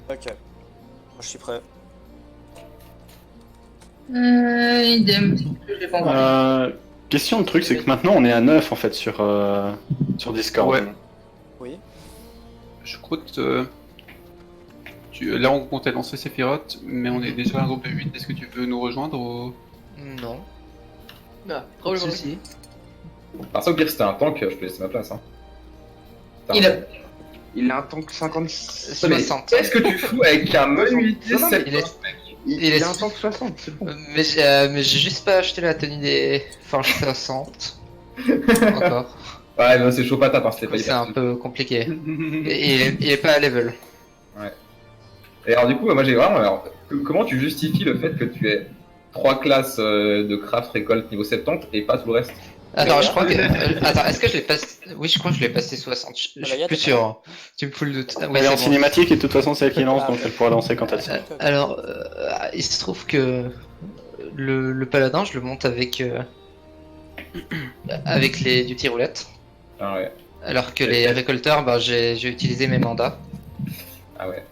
Ok. Moi, je suis prêt. Idem. Je l'ai pas encore. Question de truc, c'est que maintenant on est à 9 en fait sur Discord. Ouais. Oui. Je crois que là on comptait lancer Sephiroth, mais on est déjà un groupe de 8. Est-ce que tu veux nous rejoindre ou... Non. Ah, Pas de probablement. soucis. Par ça, au pire, si t'as un tank, je peux laisser ma place. Hein. Il a un tank 50. Mais 60. qu'est-ce que tu fous avec un menu unité Non, non, mais 7 il est- Il est- a un tank 60, c'est bon. Mais j'ai juste pas acheté la tenue des Forge 60. Encore. Ouais, bah, c'est chaud patate, hein, c'était pas C'est hyper. un peu compliqué. Et il est pas à level. Et alors, du coup, moi j'ai vraiment. Alors, comment tu justifies le fait que tu aies 3 classes de craft récolte niveau 70 et pas tout le reste? Attends, je crois que. Attends, est-ce que je l'ai passé. Oui, je crois que je l'ai passé 60. Je suis plus sûr. Hein. Tu me fous le doute. Ah, oui, Elle est en c'est bon. cinématique et de toute façon c'est elle qui lance, donc elle pourra lancer quand elle sait. Alors, il se trouve que le paladin, je le monte avec avec les duty roulettes, Ah ouais. alors que les récolteurs, bah, j'ai utilisé mes mandats. Ah ouais.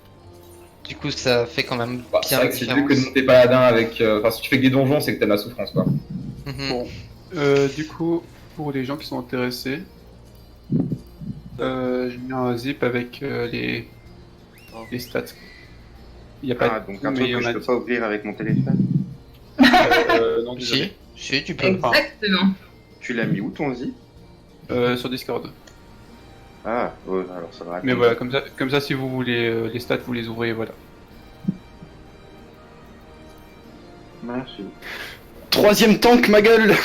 Du coup, ça fait quand même Bah, c'est bien vrai la que si tu fais différence. que de monter paladin avec. Enfin, si tu fais que des donjons, c'est que t'aimes la souffrance, quoi. Mhm. Bon. Du coup, pour les gens qui sont intéressés, j'ai mis un zip avec les stats. Il n'y a pas Ah, de donc coup, un mais truc il y que en je a... peux pas ouvrir avec mon téléphone. non, désolé. Si, tu peux. Exactement. Tu l'as mis où ton zip? Sur Discord. Ah, ouais, alors ça va. Mais voilà, comme ça, si vous voulez les stats, vous les ouvrez, voilà. Merci. Troisième tank, ma gueule.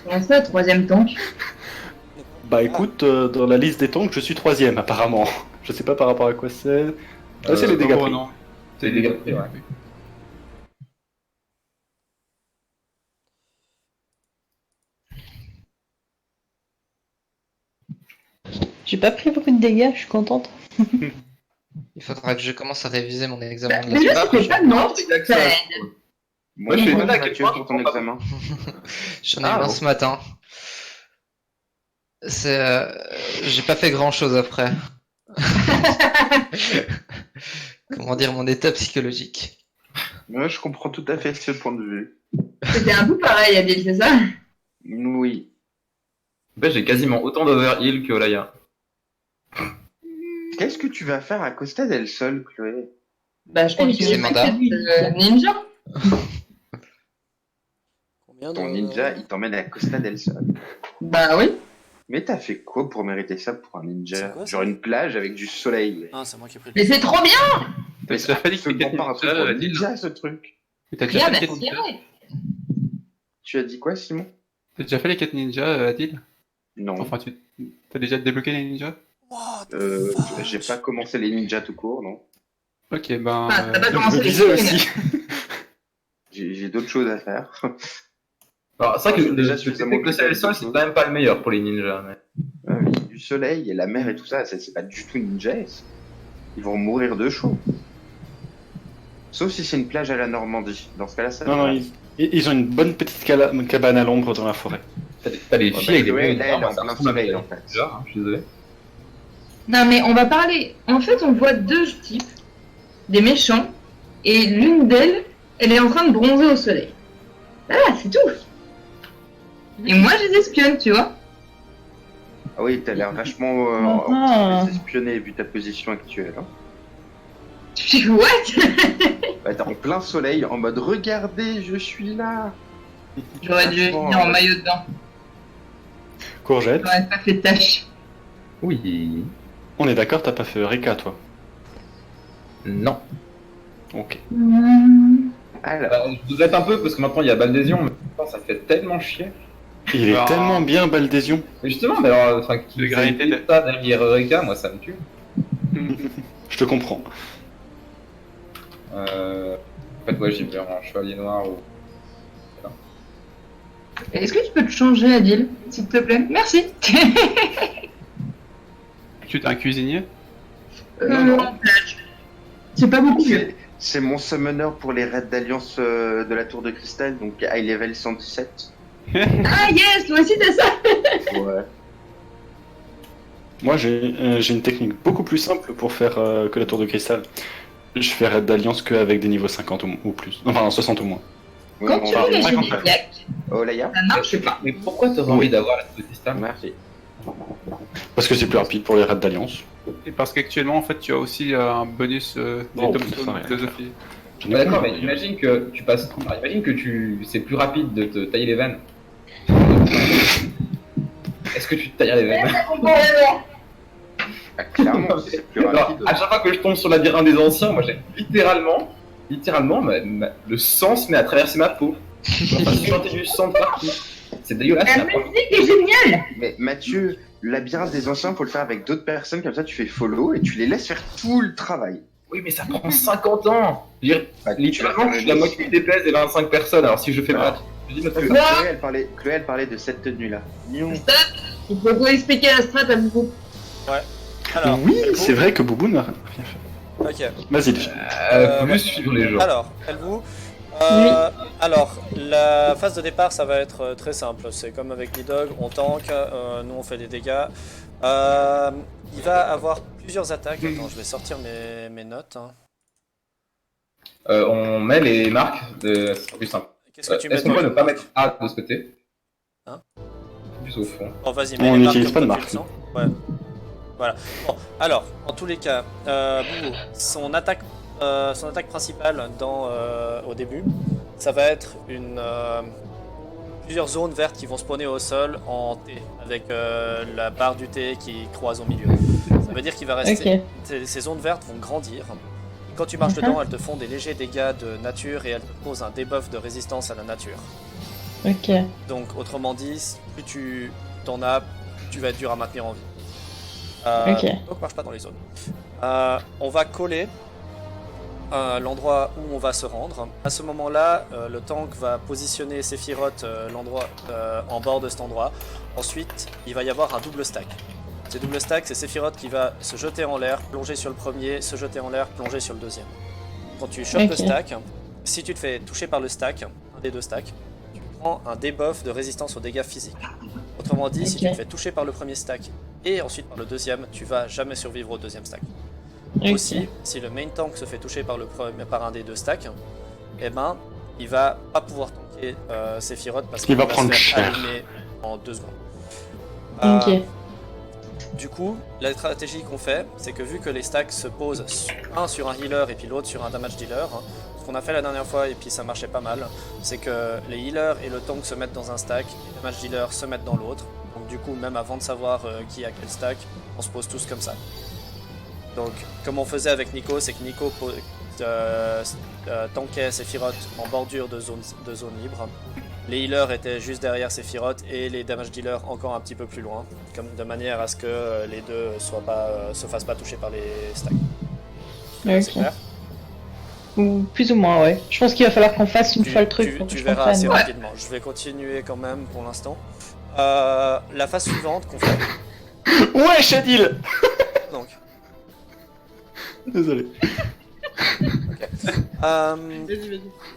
Comment ça, troisième tank? Bah écoute, dans la liste des tanks, je suis troisième apparemment. Je sais pas par rapport à quoi c'est. Ah, c'est les dégâts Oh, pris. non. C'est les dégâts pris, ouais. J'ai pas pris beaucoup de dégâts, je suis contente. Il faudra que je commence à réviser mon examen de la Déjà, semaine c'était pas de Nantes. Exact, Ça ça. aide. Moi, je je suis suis étonné à quel Mathieu point pour je ton comprends pas. examen. J'en ai eu Ah, un bon. ce matin. C'est, j'ai pas fait grand chose après. Comment dire mon état psychologique. Moi, je comprends tout à fait ce point de vue. C'était un peu pareil, Adil, c'est ça? Oui. En fait, j'ai quasiment autant d'overheal que Olaya. Qu'est-ce que tu vas faire à Costa del Sol, Chloé? Bah, je crois que C'est c'est mandat. ninja. Combien de... Ton ninja, il t'emmène à Costa del Sol. Bah oui. Mais t'as fait quoi pour mériter ça pour un C'est ninja? quoi, ça? Genre une plage avec du soleil. Ah, c'est moi qui ai pris le... Mais c'est trop bien. T'as déjà fait les absolument pas un truc pour ninja, ce truc. T'as déjà Rien fait à les quêtes ninja? cirer. Tu as dit quoi, Simon? T'as déjà fait les quêtes ninja, Adil? Non. Enfin, t'as déjà débloqué les ninjas? What the fuck? J'ai pas commencé les ninjas tout court, non. Ok, ben... Ah, t'as pas Je commencé me les disais films. aussi. J'ai d'autres choses à faire. Alors, c'est vrai que Déjà, je sais suffisamment que le ciel et le sol, c'est quand même pas le meilleur pour les ninjas. Mais... Ah oui, du soleil et la mer et tout ça, c'est pas du tout ninja. Ils vont mourir de chaud. Sauf si c'est une plage à la Normandie. Dans ce cas-là, ça. Non, non, ils ont une bonne petite cabane à l'ombre dans la forêt. T'as les filles avec des ouais, bons là, elle est en ça plein ressemble à soleil, des en fait. ninjas, hein, je suis désolé. Non, mais on va parler. En fait, on voit deux types, des méchants, et l'une d'elles, elle est en train de bronzer au soleil. Voilà, c'est tout. Et moi, je les espionne, tu vois. Ah oui, t'as l'air vachement Ah. espionné vu ta position actuelle. Hein. Je dis, what? Bah, t'es en plein soleil, en mode regardez, je suis là. J'aurais dû venir en maillot dedans. Courgette. J'aurais pas fait de tâche. Oui. On est d'accord, t'as pas fait Eureka, toi. Non. Ok. Alors, Je regrette un peu parce que maintenant il y a Baldésion, mais putain, ça me fait tellement chier. Il est Ah. tellement bien, Baldésion. Mais justement, mais alors, enfin, qui De gravité de- ça derrière Eureka, moi ça me tue. Je te comprends. En fait, ouais, j'ai vu un chevalier noir ou. Est-ce que tu peux te changer, Adil, s'il te plaît? Merci. Tu es un cuisinier? Non. En plage. C'est pas beaucoup mieux. c'est mon summoner pour les raids d'alliance de la tour de cristal, donc high level 117. Ah yes, toi aussi t'as ça. Ouais. Moi, j'ai une technique beaucoup plus simple pour faire que la tour de cristal. Je fais raid d'alliance qu'avec des niveaux 50 ou plus. Enfin, 60 ou moins. Oui, Quand on tu va- veux les jeux 50. des claques, Oh, Laïa ça marche pas. Mais pourquoi t'aurais envie d'avoir la tour de cristal? Merci. Parce que c'est plus rapide pour les raids d'alliance. Et parce qu'actuellement, en fait, tu as aussi un bonus des Oh, tombstones putain, de ouais. philosophie. J'en ai Ouais, d'accord, plus. mais imagine que tu passes. Imagine que c'est plus rapide de te tailler les veines. Est-ce que tu te taillerais les veines? Ah, clairement, c'est plus Alors, rapide. à chaque fois que je tombe sur le labyrinthe des anciens, moi j'ai littéralement, le sang se met à traverser ma peau. Enfin, je sentais du sang de partout. C'est dégueulasse. La ça. musique est géniale. Mais Mathieu, le labyrinthe des anciens, faut le faire avec d'autres personnes, comme ça tu fais follow et tu les laisses faire tout le travail. Oui, mais ça prend 50 ans. Je veux dire, Bah, littéralement, je suis la moitié des DPS des 25 personnes. Alors si je fais pas. Je dis notre Chloé, elle parlait de cette tenue-là. Il faut vous expliquer la strat à vous. Alors, Oui, Elbow. c'est vrai que Boubou n'a rien fait. Ok. Vas-y, Delphine. Faut juste suivre les jours. Alors, Elbow. Alors, la phase de départ, ça va être très simple. C'est comme avec Nidog, on tank, nous on fait des dégâts. Il va avoir plusieurs attaques. Attends, je vais sortir mes notes. Hein. On met les marques, c'est plus simple. Qu'est-ce que tu mets Est-ce qu'on toi peut ne pas mettre A de ce côté? Hein? Plus au fond. Bon, vas-y, On mets les marques n'utilise comme pas de toi, marque. tu le sens. Ouais. Voilà. Bon, alors, en tous les cas, Boubou, son attaque principale au début, ça va être plusieurs zones vertes qui vont spawner au sol en T, avec la barre du T qui croise au milieu. Ça veut dire qu'il va rester. Ces zones vertes vont grandir. Quand tu marches dedans, elles te font des légers dégâts de nature et elles te posent un debuff de résistance à la nature. Ok. Donc, autrement dit, plus tu t'en as, plus tu vas être dur à maintenir en vie. Ok. Donc, marche pas dans les zones. On va coller l'endroit où on va se rendre. À ce moment-là, le tank va positionner Sephiroth l'endroit en bord de cet endroit. Ensuite, il va y avoir un double stack. Ces double stacks, c'est Sephiroth qui va se jeter en l'air, plonger sur le premier, se jeter en l'air, plonger sur le deuxième. Quand tu chopes le stack, si tu te fais toucher par le stack, un des deux stacks, tu prends un debuff de résistance aux dégâts physiques. Autrement dit, si tu te fais toucher par le premier stack et ensuite par le deuxième, tu vas jamais survivre au deuxième stack. Aussi, si le main tank se fait toucher par un des deux stacks, eh ben, il va pas pouvoir tanker Sephiroth parce qu'il va se prendre faire cher. allumer en 2 secondes. Ok. Du coup, la stratégie qu'on fait, c'est que vu que les stacks se posent un sur un healer et puis l'autre sur un damage dealer, ce qu'on a fait la dernière fois et puis ça marchait pas mal, c'est que les healers et le tank se mettent dans un stack, et les damage dealers se mettent dans l'autre. Donc du coup, même avant de savoir qui a quel stack, on se pose tous comme ça. Donc, comme on faisait avec Nico, c'est que Nico tankait Sephiroth en bordure de zone libre. Les healers étaient juste derrière Sephiroth et les damage dealers encore un petit peu plus loin, comme de manière à ce que les deux se fassent pas toucher par les stacks. C'est clair? Ou plus ou moins, ouais. Je pense qu'il va falloir qu'on fasse une fois le truc pour que Tu je verras assez comprenne. rapidement. Je vais continuer quand même pour l'instant. La phase suivante qu'on fait. Ouais, Shadil. Donc. Désolé.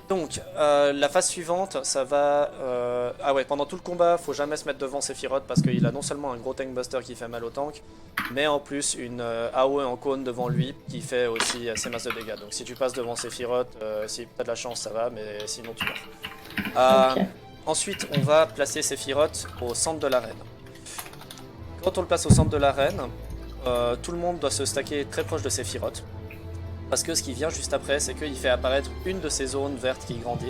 Donc, la phase suivante, ça va... Ah ouais, pendant tout le combat, faut jamais se mettre devant Sephiroth parce qu'il a non seulement un gros tank buster qui fait mal au tank, mais en plus une AOE en cône devant lui qui fait aussi assez masse de dégâts. Donc si tu passes devant Sephiroth, si tu as de la chance, ça va, mais sinon tu meurs. Ensuite, on va placer Sephiroth au centre de l'arène. Quand on le place au centre de l'arène, tout le monde doit se stacker très proche de Sephiroth. Parce que ce qui vient juste après, c'est qu'il fait apparaître une de ces zones vertes qui grandit.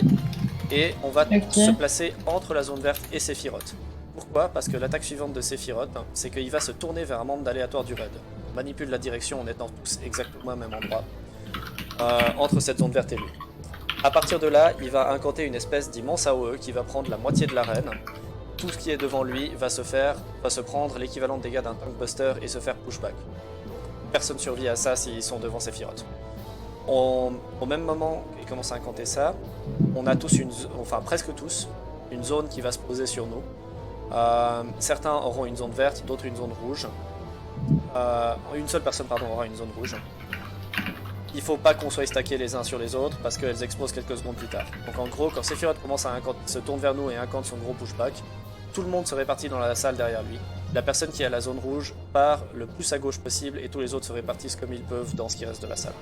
Et on va se placer entre la zone verte et Sephiroth. Pourquoi? Parce que l'attaque suivante de Sephiroth, c'est qu'il va se tourner vers un membre aléatoire du raid. On manipule la direction en étant tous exactement au même endroit. Entre cette zone verte et lui. A partir de là, il va incanter une espèce d'immense AOE qui va prendre la moitié de l'arène. Tout ce qui est devant lui va se prendre l'équivalent de dégâts d'un tank buster et se faire pushback. Personne survit à ça s'ils sont devant Sephiroth. Au même moment qu'il commence à incanter ça, on a tous presque tous, une zone qui va se poser sur nous. Certains auront une zone verte, d'autres une zone rouge. Une seule personne aura une zone rouge. Il faut pas qu'on soit stackés les uns sur les autres parce qu'elles explosent quelques secondes plus tard. Donc en gros, quand Sephiroth commence à se tourne vers nous et incante son gros pushback, tout le monde se répartit dans la salle derrière lui. La personne qui est à la zone rouge part le plus à gauche possible et tous les autres se répartissent comme ils peuvent dans ce qui reste de la salle.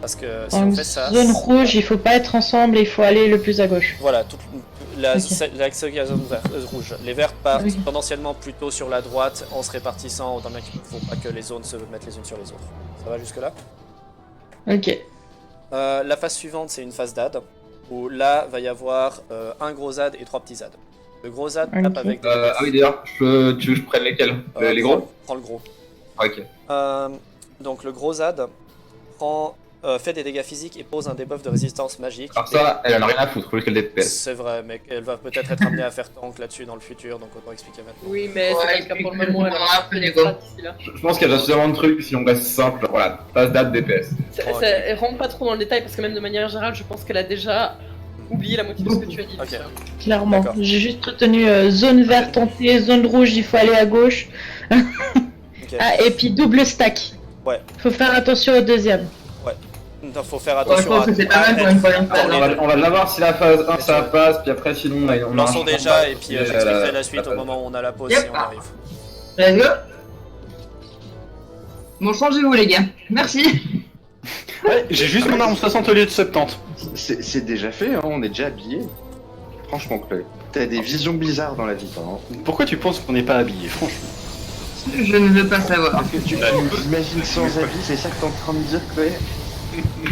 Parce que si En on fait ça... zone rouge, il faut pas être ensemble et il faut aller le plus à gauche. Voilà, la Ok. zone rouge. Les verts partent Oui. potentiellement plutôt sur la droite en se répartissant autant bien qu'il ne faut pas que les zones se mettent les unes sur les autres. Ça va jusque là? Ok. La phase suivante, c'est une phase d'AD, où là, va y avoir un gros ZAD et 3 petits ZAD. Le gros ZAD tape Ok. avec des Ah oui, d'ailleurs, tu veux que je prenne lesquels? Les gros? Prends le gros. Ah, ok. Donc le gros ZAD fait des dégâts physiques et pose un debuff de résistance magique. Alors ça, elle en a rien à foutre, faut juste qu'elle DPS. C'est vrai, mais elle va peut-être être amenée à faire tank là-dessus dans le futur, donc autant expliquer maintenant. Oui, mais Ouais, c'est pas le cas pour le moment. on aura un peu les gars. Je pense qu'il y a déjà suffisamment de trucs si on reste simple, genre, voilà, phase date DPS. Ok. Rentre pas trop dans le détail parce que même de manière générale, je pense qu'elle a déjà oublié la moitié de ce que tu as dit. Ok. Lucien. Clairement. D'accord. J'ai juste retenu zone verte tentée, zone rouge, il faut aller à gauche. Ok. Ah, et puis double stack. Ouais. Faut faire attention au deuxième. Donc, faut faire Ouais, je attention pense que c'est pas mal pour une fois. On va déjà voir si la phase 1 ça passe, puis après sinon on Lançons a déjà et puis j'expliquerai la suite phase. au moment où on a la pause Yep. si on arrive. Let's go. Bon, changez-vous les gars. Merci. Ouais, j'ai juste mon arme 60 au lieu de 70. C'est déjà fait, hein, on est déjà habillé. Franchement, Chloé. T'as des visions bizarres dans la vie, toi. Hein. Pourquoi tu penses qu'on n'est pas habillé, franchement? Je ne veux pas savoir. Parce que tu nous imagines sans habit, c'est ça que t'es en train de me dire, Chloé?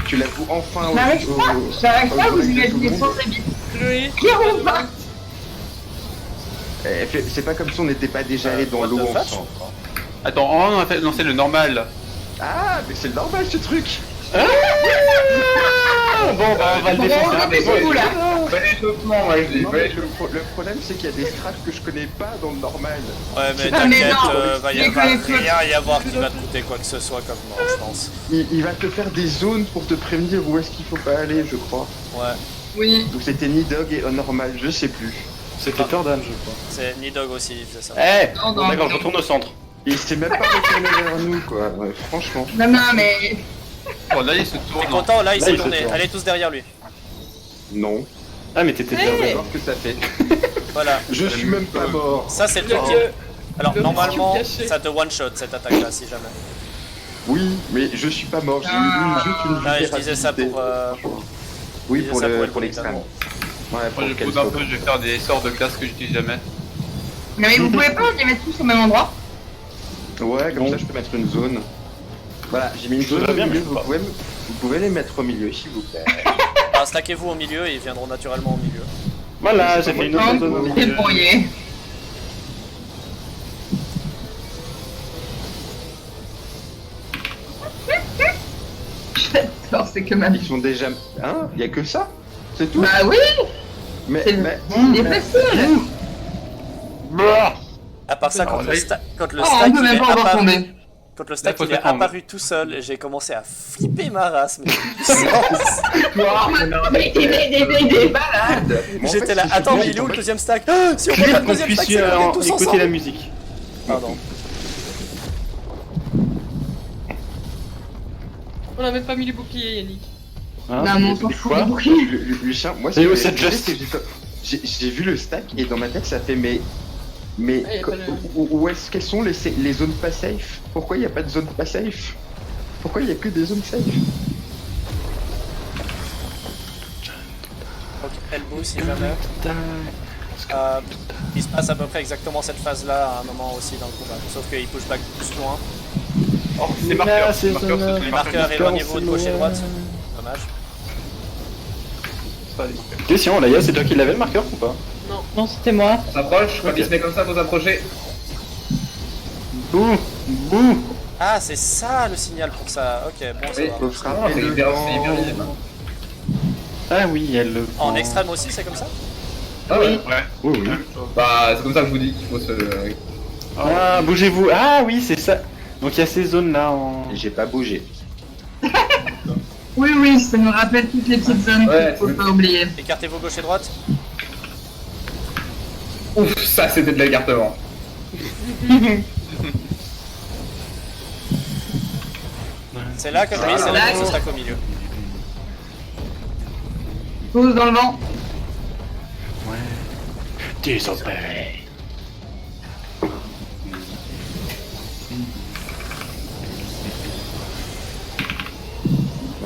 Tu l'avoues enfin J'arrive pas, j'arrive pas à vous imaginer sans habit. Clairement pas. C'est pas comme si on n'était pas déjà allé dans what l'eau the fuck ensemble. Attends, on a fait lancer le normal. Ah, mais c'est normal ce truc. Bon, bah, on va le défoncer. Dépêchez-vous là. Pas d'échauffement, moi je dis. Non, mais le problème, c'est qu'il y a des strats que je connais pas dans le normal. Ouais, mais Ah, mais t'inquiète, non, va y les avoir connais rien y avoir qui va te coûter quoi que ce soit comme mort, je pense. Il va te faire des zones pour te prévenir où est-ce qu'il faut pas aller, je crois. Ouais, Oui. Ou c'était Nidog et normal, je sais plus. C'était Turdan, je crois. c'est Nidog aussi, il faisait ça. Eh Non, bon, non, d'accord, non. je retourne au centre. Il s'est même pas retourné vers nous, quoi. Ouais, franchement. Non, non, mais. Bon, là, il se T'es tourne. content, là il Là, s'est il se tourné, tourne. allez tous derrière lui. Non. Ah, mais t'étais bien. On va voir ce que ça fait. Voilà, Je suis même pas mort. ça c'est le truc. Alors normalement, ça te one shot cette attaque là si jamais. Oui, mais je suis pas mort. J'ai Ah. eu juste une Là je disais ça pour. Oui, je pour disais ça le pour pour le l'extrême. évidemment. Ouais, pour Moi, le je pose un peu, je vais faire des sorts de classe que j'utilise jamais. Mais vous pouvez pas les mettre tous au même endroit? Ouais, comme ça je peux mettre une zone. Voilà, j'ai mis une zone va au bien, milieu. mais je sais pas. Vous pouvez les mettre au milieu, s'il vous plaît. Alors stackez-vous au milieu et ils viendront naturellement au milieu. Voilà, j'ai fait une autre Non, zone au vous milieu. débrouillez. J'adore, c'est que ma vie. Ils sont déjà. Hein? Y a que ça? C'est tout? Bah oui, Mais. c'est c'est facile. À part ça, Alors, quand là, le Oh, stack on peut il est même pas encore apparu, tomber. quand le stack Là, faut il est se défendre. apparu tout seul, j'ai commencé à flipper ma race. Mais Mais il est malade. Mais en j'étais fait, là, si je attends, peux- mais il est où le deuxième stack? Ah, si on prend pas Clique le qu'on deuxième puisse stack, c'est qu'on est tous écouter ensemble. la musique. Pardon. On a même pas mis les boucliers, Yannick. Hein, Non, mais on s'en mais fout quoi des boucliers. Lucien, moi, Et où c'est c'est Just j'ai vu le stack et dans ma tête ça fait mais Ah, y a pas le- où est-ce quelles sont les zones pas safe? Pourquoi il n'y a pas de zone pas safe? Pourquoi il n'y a que des zones safe? Donc, elle bouge si jamais. Il se passe à peu près exactement cette phase-là à un moment aussi dans le combat. Sauf qu'il push back plus loin. Oh, c'est marqueur, Là, c'est marqueur, c'est Les marqueurs, éloignez-vous de gauche et droite. Dommage. Question, Laïa, c'est toi qui l'avais le marqueur ou pas? Non, c'était moi. On s'approche, quand il se met comme ça, faut s'approcher. Bouh Bouh Ah, c'est ça le signal pour ça. Ok, bon, ça Oui. va. Faut Non, frapper c'est hyper devant. visible. Ah oui, elle le En prend. extrême aussi, c'est comme ça? Ah ouais. Ouais, Oui, oui. même chose. Bah, c'est comme ça que je vous dis qu'il faut se. Ah, bougez-vous. Ah oui, c'est ça. Donc il y a ces zones-là en... J'ai pas bougé. Oui, oui, ça me rappelle toutes les petites zones Ouais, qu'il faut c'est- pas oublier. Écartez-vous gauche et droite. Ouf, ça c'était de l'écartement. C'est là que oui, c'est là que ce stack au milieu. Tous dans le vent. Désobéis.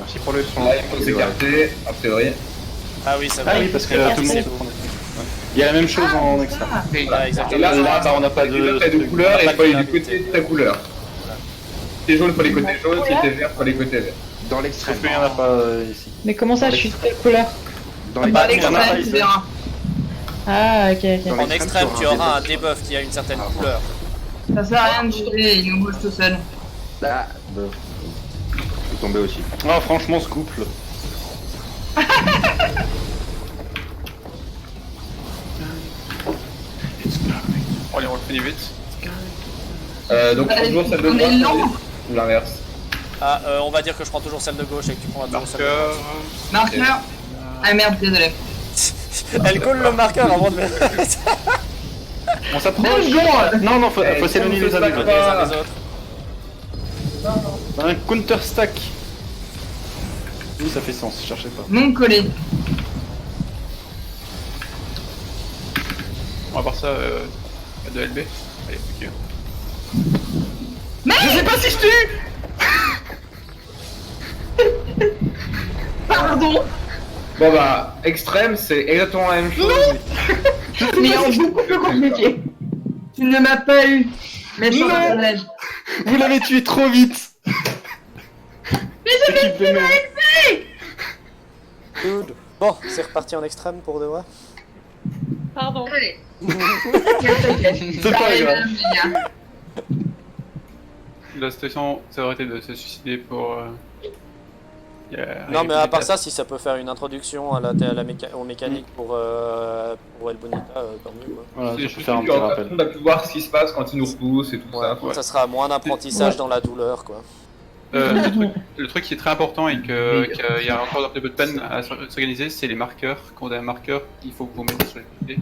Merci pour le son. Là, il faut s'écarter, a priori. Ah oui, c'est Ah vrai. oui, parce que là, tout le monde se prend. Il y a la même chose en extra. Voilà, Et exactement. là, Là, on n'a pas de. t'as de couleur et il faut aller du Pas de côté de ta couleur. Si t'es jaune, faut les côtés jaunes, si t'es vert, faut les côtés verts. Dans l'extrême. Sauf qu'il n'y en a pas ici. Mais comment ça, je suis de quelle couleur? Dans Pas Bah, l'extrême. il y en a pas l'extrême, tu ici. verras. Ah, ok, ok. Dans En extrême, tu auras un debuff. debuff qui a une certaine couleur. Ça sert à rien de bouger, il nous bouge tout seul. Là, bah, je suis tombé aussi. Ah, franchement, ce couple. Bon, allez, on le finit vite. Donc toujours celle de On est droite lent. ou l'inverse. Ah, on va dire que je prends toujours celle de gauche et que tu prends toujours celle de Marqueur. droite. Marqueur. Ah merde, désolé. Elle colle le marqueur avant de On s'approche. Deux secondes. Non, non, faut s'éloigner les uns des les autres. uns des autres. Un counter stack. Oui, ça fait sens, cherchez pas. Non collé. On va voir ça de LB. Allez, ok. Je sais pas si je tue. Pardon. Bon bah, extrême, c'est exactement la même chose. Mais en beaucoup plus compliqué. Tu ne m'as pas eu. Mais je Non. personnage. Vous l'avez tué trop vite. Mais je Équipe de merde. Good. Bon, c'est reparti en extrême pour de vrai. Pardon. Allez. C'est pas grave. La situation, ça aurait été de se suicider pour. Non, mais à part ça, si ça peut faire une introduction à aux mécaniques pour El Bonita, tant mieux. Quoi. Voilà, C'est ça juste peut faire un que petit on rappel. a pu voir ce qui se passe quand ils nous repoussent et tout ça. Ça sera moins d'apprentissage dans la douleur, quoi. Le truc qui est très important et qu'il y a encore un peu de peine à s'organiser, c'est les marqueurs. Quand on a un marqueur, il faut que vous mettez sur les côtés.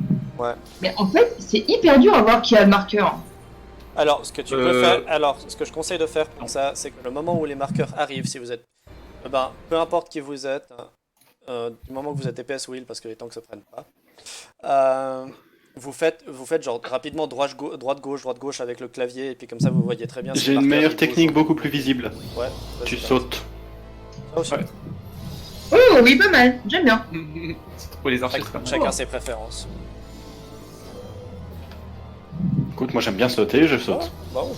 Mais en fait, c'est hyper dur à voir qui a le marqueur. Alors, ce que tu peux faire, ce que je conseille de faire pour ça, c'est que le moment où les marqueurs arrivent, si vous êtes, peu importe qui vous êtes, du moment que vous êtes DPS ou heal, parce que les tanks se prennent pas, vous faites genre rapidement droite gauche avec le clavier et puis comme ça vous voyez très bien. si J'ai le une marqueur, meilleure il technique bouge. beaucoup plus visible. Ouais. Tu vas-y, sautes. ça aussi. Ouais. Oh oui, pas mal. J'aime bien. C'est pour les archers. Chacun ses préférences. Écoute, moi j'aime bien sauter, je saute. Bon,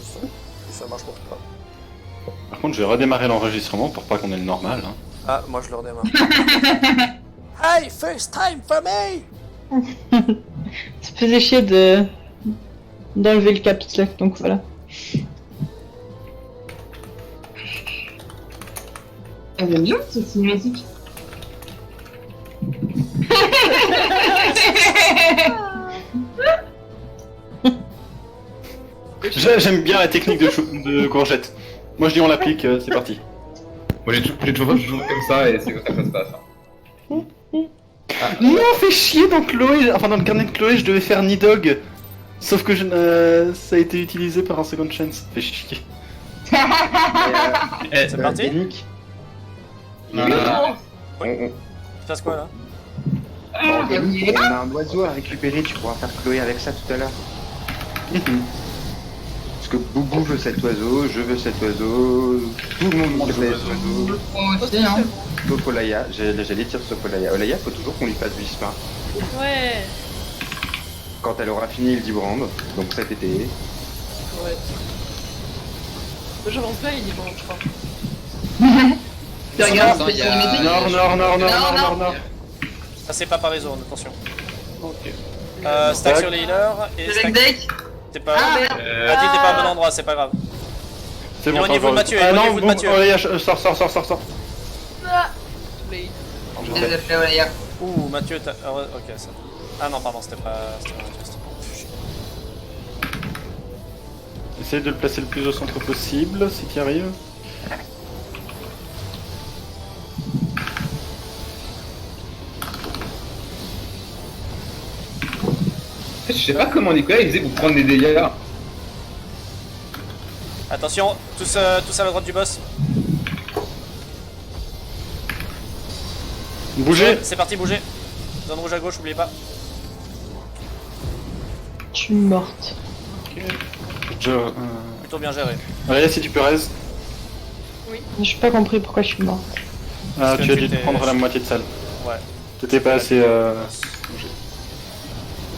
ça marche pour toi. Par contre, je vais redémarrer l'enregistrement pour pas qu'on ait le normal. Hein. Ah, moi je le redémarre. Hey, first time for me! Ça faisait chier d'enlever le caps lock, donc voilà. Elle est bien cette cinématique. J'aime bien la technique de courgette. Moi je dis on l'applique, c'est parti. Moi j'ai toujours joué comme ça et c'est comme ça que ça se passe. Hein. Non, fais chier dans Chloé, enfin dans le carnet de Chloé, je devais faire Nidog. Sauf que ça a été utilisé par un second chance. Fais chier. C'est parti? Yannick, Non, non, non. on Tu passes quoi là? on a un oiseau à récupérer, tu pourras faire Chloé avec ça tout à l'heure. Parce que Boubou veut cet oiseau, je veux cet oiseau, tout le monde veut cet oiseau. Moi aussi, hein. Sauf Olaya, j'allais dire sauf Olaya. Olaya, faut toujours qu'on lui fasse du spa. Ouais. Quand elle aura fini le Dibrand, donc cet été. Ouais. J'avance pas, il est bon, je crois. Tu regardes Non, cette il y a- cinématique. Nord. Ça c'est pas par les zones, attention. Ok. Stack sur les healers et Avec stack. deck. T'es pas. Ah merde. Adil, t'es pas au bon endroit, c'est pas grave. C'est bon, Éloignez-vous de Mathieu, Ah non, éloignez-vous de bon, Mathieu. Olaya, sors. Ah. Mais... Désolé, Olaya. Ouh, Mathieu, t'as. Ah, ouais, ok, ça. Ah non, pardon, c'était pas. C'était pas un geste. Essaye de le placer le plus au centre possible, si tu y arrives. Je sais pas comment Nicolas il faisait pour prendre des dégâts. Attention, tous à la droite du boss. Bougez. C'est parti, bougez. Zone rouge à gauche, oubliez pas. Je suis morte. Plutôt bien géré. Olaya, si tu peux raise. J'ai pas compris pourquoi je suis morte. Parce que tu as dû t'es- prendre la moitié de salle. Ouais. T'étais pas assez.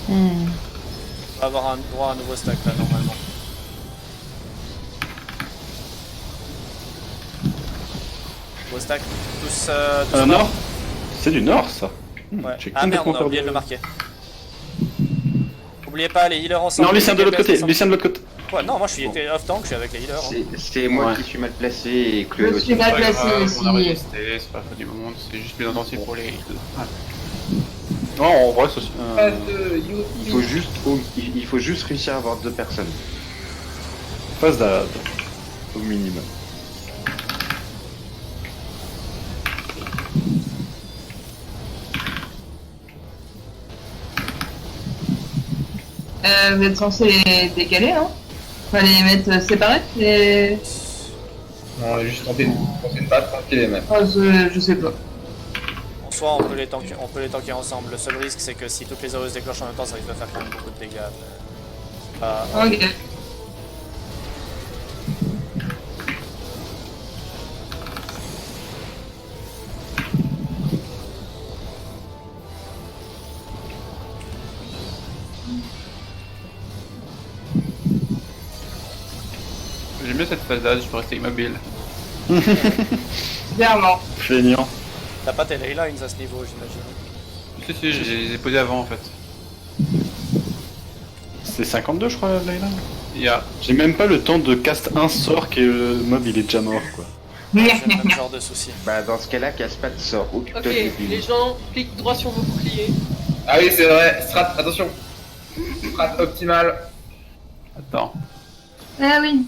Hmm. On va avoir un droit à un nouveau stack là normalement. Nouveau stack. Tous Nord. nord. C'est du nord ça. Ouais. J'ai Ah merde, complètement on a perdu. oublié de le marquer. Oubliez pas les healers ensemble. Non, Lucien de l'autre côté. Lucien. Lucien de l'autre côté. Ouais, non, moi je suis été off tank, je suis avec les healers. Hein. C'est moi Ouais. qui suis mal placé et Chloé Je aussi. suis mal C'est pas placé grave, aussi. on a résisté, c'est pas la fin du monde, c'est juste plus intensive pour les. Non, en vrai, ça. Il faut juste réussir à avoir 2 personnes, Phase d'ad. au minimum. Vous êtes censé les décaler, hein? Enfin, les mettre séparés et... Non, on a juste tenté de pas tranquille même. Oh, je sais pas. En soi, on peut les tanker ensemble. Le seul risque, c'est que si toutes les heureuses déclenchent en même temps, ça risque de faire quand même beaucoup de dégâts. Mais... Ok. J'aime bien cette phase d'âge, je peux rester immobile. Clairement. Feignant. T'as pas tes ley lines à ce niveau, j'imagine. Si, je les ai posés avant en fait. C'est 52, je crois, Layla. Il y a. J'ai même pas le temps de cast un sort que le mob il est déjà mort quoi. J'ai le même genre de soucis. Bah dans ce cas-là, casse pas de sort, occupe-toi Ok, des les billes. gens cliquent droit sur vos boucliers. Ah oui, c'est vrai. Strat, attention. Strat optimale. Attends. Ah oui.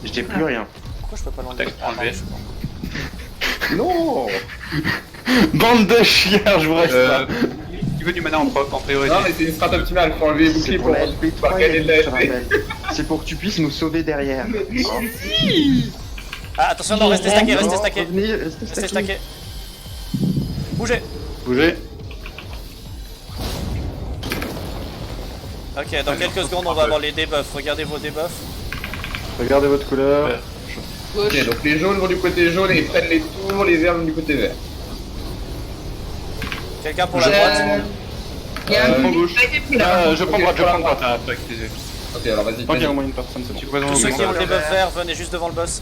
J'ai plus rien. Pourquoi je peux pas l'enlever? Tac, Ah, enlevé. pardon, Non. Bande de chiens, je vous reste là. Qui veut du mana en priorité? Non, mais c'est une strat optimale. Faut enlever les C'est boucliers pour pour la pouvoir LP3, gagner de la je te LP. rappelle. C'est pour que tu puisses nous sauver derrière. Hein? Ah, attention, non, restez stacké, restez Non, stacké. revenez, Restez stacké. Bougez. Bougez. Ok, dans quelques secondes, on va avoir les debuffs. Regardez vos debuffs. Regardez votre couleur. Gauche. Ok, donc les jaunes vont du côté jaune et ils prennent les tours, les verts vont du côté vert. Quelqu'un pour la droite? Il y a un prends petit gauche. paquet pris là. Je prends Ok, droite, je prends droite. Ah, pas utilisé. Ok, alors vas-y. Tant qu'il y a au vas-y. moins une personne, c'est bon. Tu vois dans Tous ceux le qui ont le Comment debuff vert, venez juste devant le boss.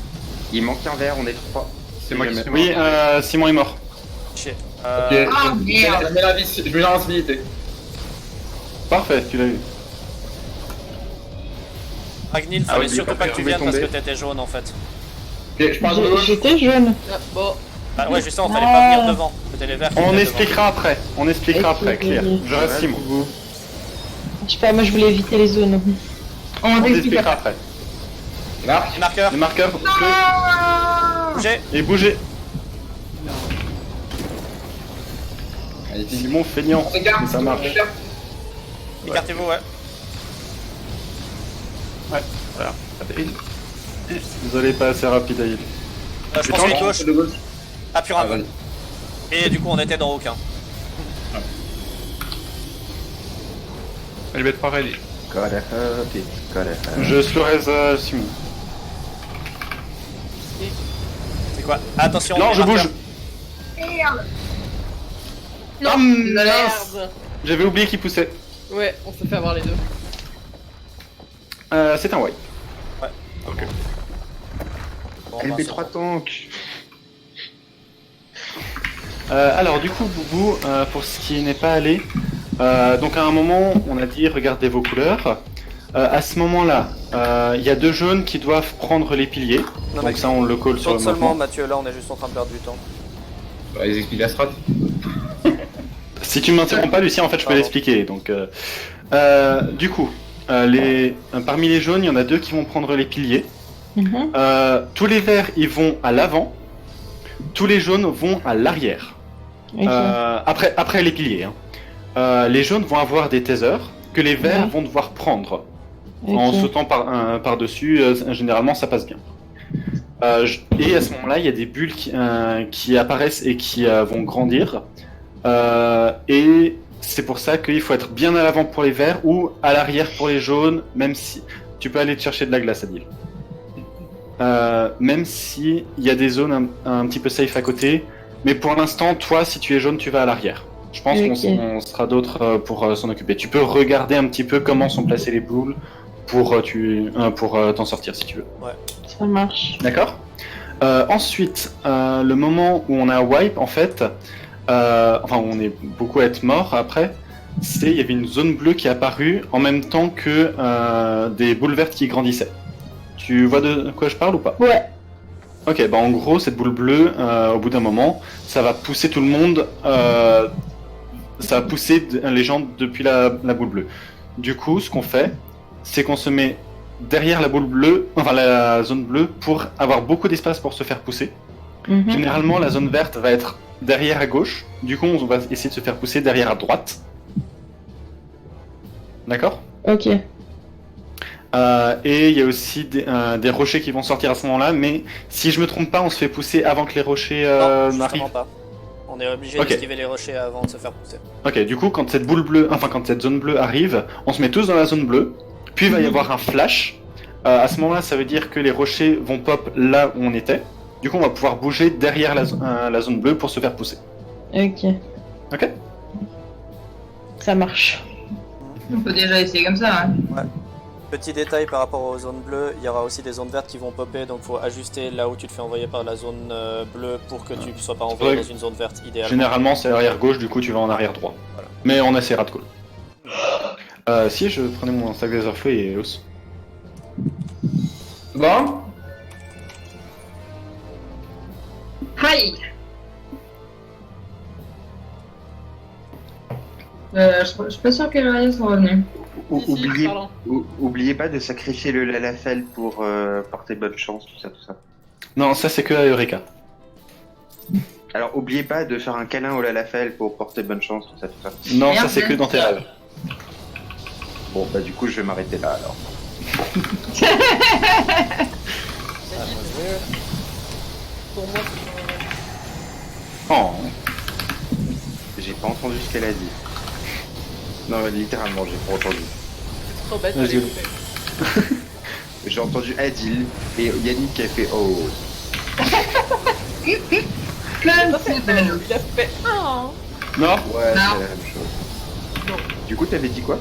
Il manque un verre, on est 3. C'est moi qui suis mort. Oui, Simon est mort. Chier. Ok, Ah, merde. je mets l'invincibilité. Parfait, tu l'as eu. Ragnil, Ah fallait oui, surtout pas que tu pouvait viennes parce que tomber. t'étais jaune en fait. Ok, je pars de gauche. J'étais jeune. Ah, bon, Ah ouais, justement, fallait pas venir devant. C'était les verts qui On venaient expliquera après. On expliquera après, Claire. Je reste Simon. Je sais pas, moi je voulais éviter les zones. On On t'explique expliquera après. après. Marc. devant. Les marqueurs, Les marqueurs, bougez. et bougez. Allez, Simon feignant. on s'écarte. Mais ça marche. on s'écarte. Écartez-vous, ouais. Voilà. Désolé, pas assez rapide à heal. Je pense les gauche. De gauche. Ah, pur Ah, un vas-y. Et du coup, on était dans aucun. Elle va être pas ready. Gotta help it, gotta help. Je slowraise Simon. C'est quoi? Attention, Non, les je marqueurs. bouge. non, Désolé. merde. J'avais oublié qu'il poussait. Ouais, on s'est fait avoir les deux. C'est un white. Bon, ben, LP3 tank. Alors du coup, Boubou, pour ce qui n'est pas allé, donc à un moment, on a dit regardez vos couleurs. À ce moment-là, il y a 2 jaunes qui doivent prendre les piliers. Non, Donc mec, ça, on le colle sur le saute seulement, mouvement. Mathieu, là, on est juste en train de perdre du temps. Bah, ils expliquent la strat. Si tu m'interromps pas, Lucien, en fait, je peux Pardon. l'expliquer. Donc, du coup, parmi les jaunes, il y en a 2 qui vont prendre les piliers. Mhm. Tous les verts, ils vont à l'avant. Tous les jaunes vont à l'arrière. Ok. Après les piliers. Hein. Les jaunes vont avoir des tasers que les verts Ouais. vont devoir prendre. Ok. En sautant par-dessus, généralement ça passe bien. Et à ce moment-là, il y a des bulles qui apparaissent et qui vont grandir. Et c'est pour ça qu'il faut être bien à l'avant pour les verts ou à l'arrière pour les jaunes, même si tu peux aller te chercher de la glace, Adil. même si il y a des zones un petit peu safe à côté. Mais pour l'instant, toi, si tu es jaune, tu vas à l'arrière. Je pense qu'on sera d'autres pour s'en occuper. Tu peux regarder un petit peu comment sont placées les boules pour t'en sortir si tu veux. Ouais. Ça marche. D'accord. Ensuite, le moment où on a wipe, en fait, enfin on est beaucoup à être mort après, il y avait une zone bleue qui est apparue en même temps que des boules vertes qui grandissaient. Tu vois de quoi je parle ou pas? Ouais. Ok, bah en gros, cette boule bleue, au bout d'un moment, ça va pousser tout le monde, ça va pousser les gens depuis la boule bleue. Du coup, ce qu'on fait, c'est qu'on se met derrière la boule bleue, enfin la zone bleue, pour avoir beaucoup d'espace pour se faire pousser. Généralement, la zone verte va être derrière à gauche, du coup, on va essayer de se faire pousser derrière à droite. D'accord? Ok. Et il y a aussi des rochers qui vont sortir à ce moment-là, mais si je me trompe pas, on se fait pousser avant que les rochers Non, justement n'arrivent. pas. On est obligé Ok. d'esquiver les rochers avant de se faire pousser. Ok, du coup, quand cette boule bleue, enfin quand cette zone bleue arrive, on se met tous dans la zone bleue, puis il va y avoir un flash. À ce moment-là, ça veut dire que les rochers vont pop là où on était. Du coup, on va pouvoir bouger derrière la zone bleue pour se faire pousser. Ok. Ok? Ça marche. On peut déjà essayer comme ça. Hein. Petit détail par rapport aux zones bleues, il y aura aussi des zones vertes qui vont popper, donc faut ajuster là où tu te fais envoyer par la zone bleue pour que tu ne sois pas envoyé Ouais. dans une zone verte idéalement. Généralement, c'est arrière gauche, du coup, tu vas en arrière droit. Voilà. Mais on essaiera de cool. Si je prenais mon sac Laserfeu et os. Bon. Hi. Je suis pas sûr que Raya soit revenu. Oubliez pas de sacrifier le Lalafell pour porter bonne chance, tout ça. Non, ça c'est que à Eureka. Alors oubliez pas de faire un câlin au Lalafell pour porter bonne chance, tout ça. Non, Merde, ça c'est que dans tes rêves. Bon bah du coup je vais m'arrêter là alors. Pour moi, Oh. J'ai pas entendu ce qu'elle a dit. Non littéralement j'ai pas entendu. c'est trop bête. Vas-y. allez, coupez. J'ai entendu Adil et Yannick qui a fait oh. Plein de Il a fait un. Non. Ouais, Non. c'est la même chose. Non. Du coup t'avais dit quoi?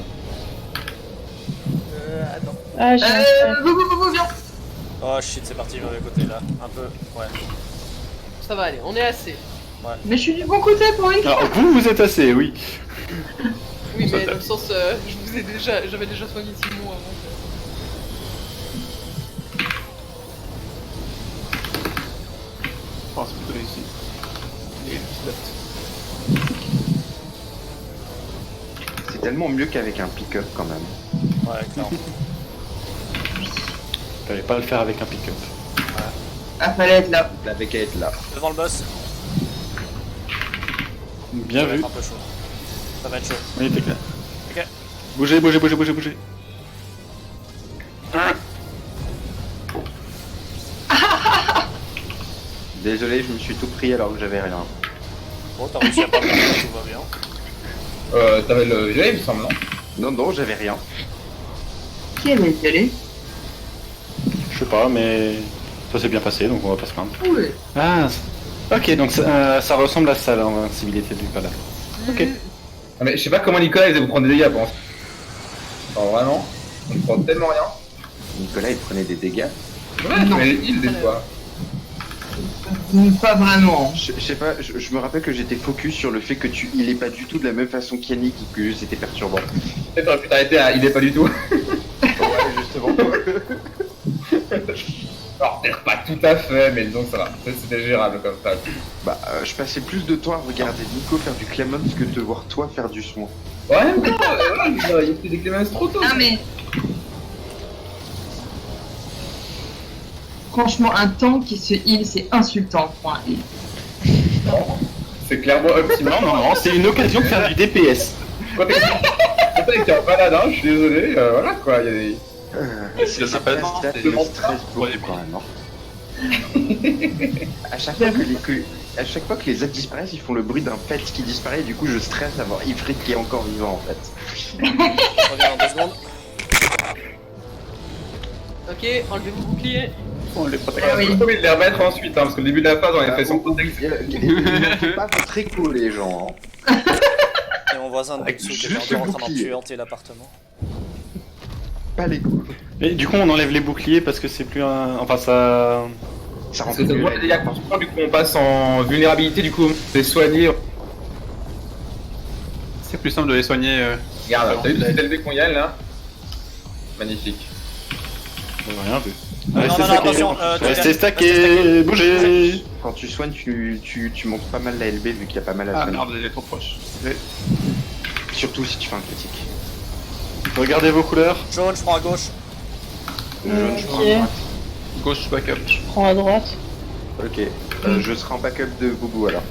Attends. Ah, j'ai viens. Oh shit, c'est parti, mauvais côté là. Un peu, ouais. Ça va aller, on est assez. Mais je suis du bon côté pour une fois. Alors vous êtes assez, oui. Oui, Ça mais t'a- dans le sens, j'avais déjà soigné Simon avant. Oh, c'est plutôt ici. Il est juste left. C'est tellement mieux qu'avec un pick-up quand même. Ouais, clairement. Fallait pas le faire avec un pick-up. Ah, fallait être là. T'avais qu'à être là. Devant le boss, Bien ça va vu. être un peu chaud. Ça va être chaud. Oui, t'es clair. Ok. Bougez, bougez, bougez, bougez, bougez. Désolé, je me suis tout pris alors que j'avais rien. Bon, t'as réussi à pas le faire, tout va bien. T'avais le jeu, il me semble, non? Non, j'avais rien. Qui est désolé? Je sais pas, mais ça s'est bien passé, donc on va pas se plaindre. Oui. Ah, ok, donc ça ressemble à ça l'invincibilité du pala. Ok. Ah, mais je sais pas comment Nicolas il vous prendre des dégâts pour l'instant. Alors vraiment, on ne prend tellement rien. Nicolas il prenait des dégâts. Ouais, Non. mais il des fois. Pas vraiment. Je sais pas, je me rappelle que j'étais focus sur le fait que tu il est pas du tout de la même façon qu'Yannick et que c'était perturbant. Peut-être t'aurais pu t'arrêter à il est pas du tout. Ouais, justement. Alors peut-être pas tout à fait, mais disons que ça va. C'était gérable comme ça. Bah, je passais plus de temps à regarder Nico faire du Clemens que de voir toi faire du soin. Ouais, mais il y a peut-être des Clémence trop tôt. Ah, mais. Franchement, un tank qui se heal, c'est insultant pour un heal. C'est clairement optimal. Non, non, non, c'est une occasion de faire du DPS. Quand t'es en paladin, je suis désolé, voilà quoi, il y a des... C'est s'appelle pas non, ça c'est me des stresse beaucoup quand même. Hein. À chaque fois que les êtres disparaissent, ils font le bruit d'un pet qui disparaît et du coup je stresse à voir Ifrit qui est encore vivant en fait. Je reviens en 2 secondes. Ok, enlevez vos boucliers. On les protège. Ah oui. J'ai envie de les remettre ensuite, hein, parce que le début de la phase, on avait fait sans protection. Ils n'ont pas votre écho, les gens. Hein. Et mon voisin de Avec dessous qui juste était encore le en train bouclier. d'empuanter l'appartement. Pas l'écho. Et du coup, on enlève les boucliers parce que c'est plus un. Enfin, ça. Ça rend Parce que ça plus voit les dégâts qu'on se prend, du coup on passe en vulnérabilité, du coup on les soigner. C'est plus simple de les soigner. Regarde, t'as vu le petit élevé qu'on y a là? Magnifique. On a rien vu. Non, Restez non, stackés. attention, Restez stackés. Bougez. Quand tu soignes, tu montes pas mal la LB vu qu'il y a pas mal à Ah soigner. merde, elle est trop proche. Surtout si tu fais un critique. Regardez vos couleurs. Jaune, je prends à gauche. Le jaune, je prends à Ok. droite. Gauche, backup. Je prends à droite. Ok. Je serai en backup de Boubou alors.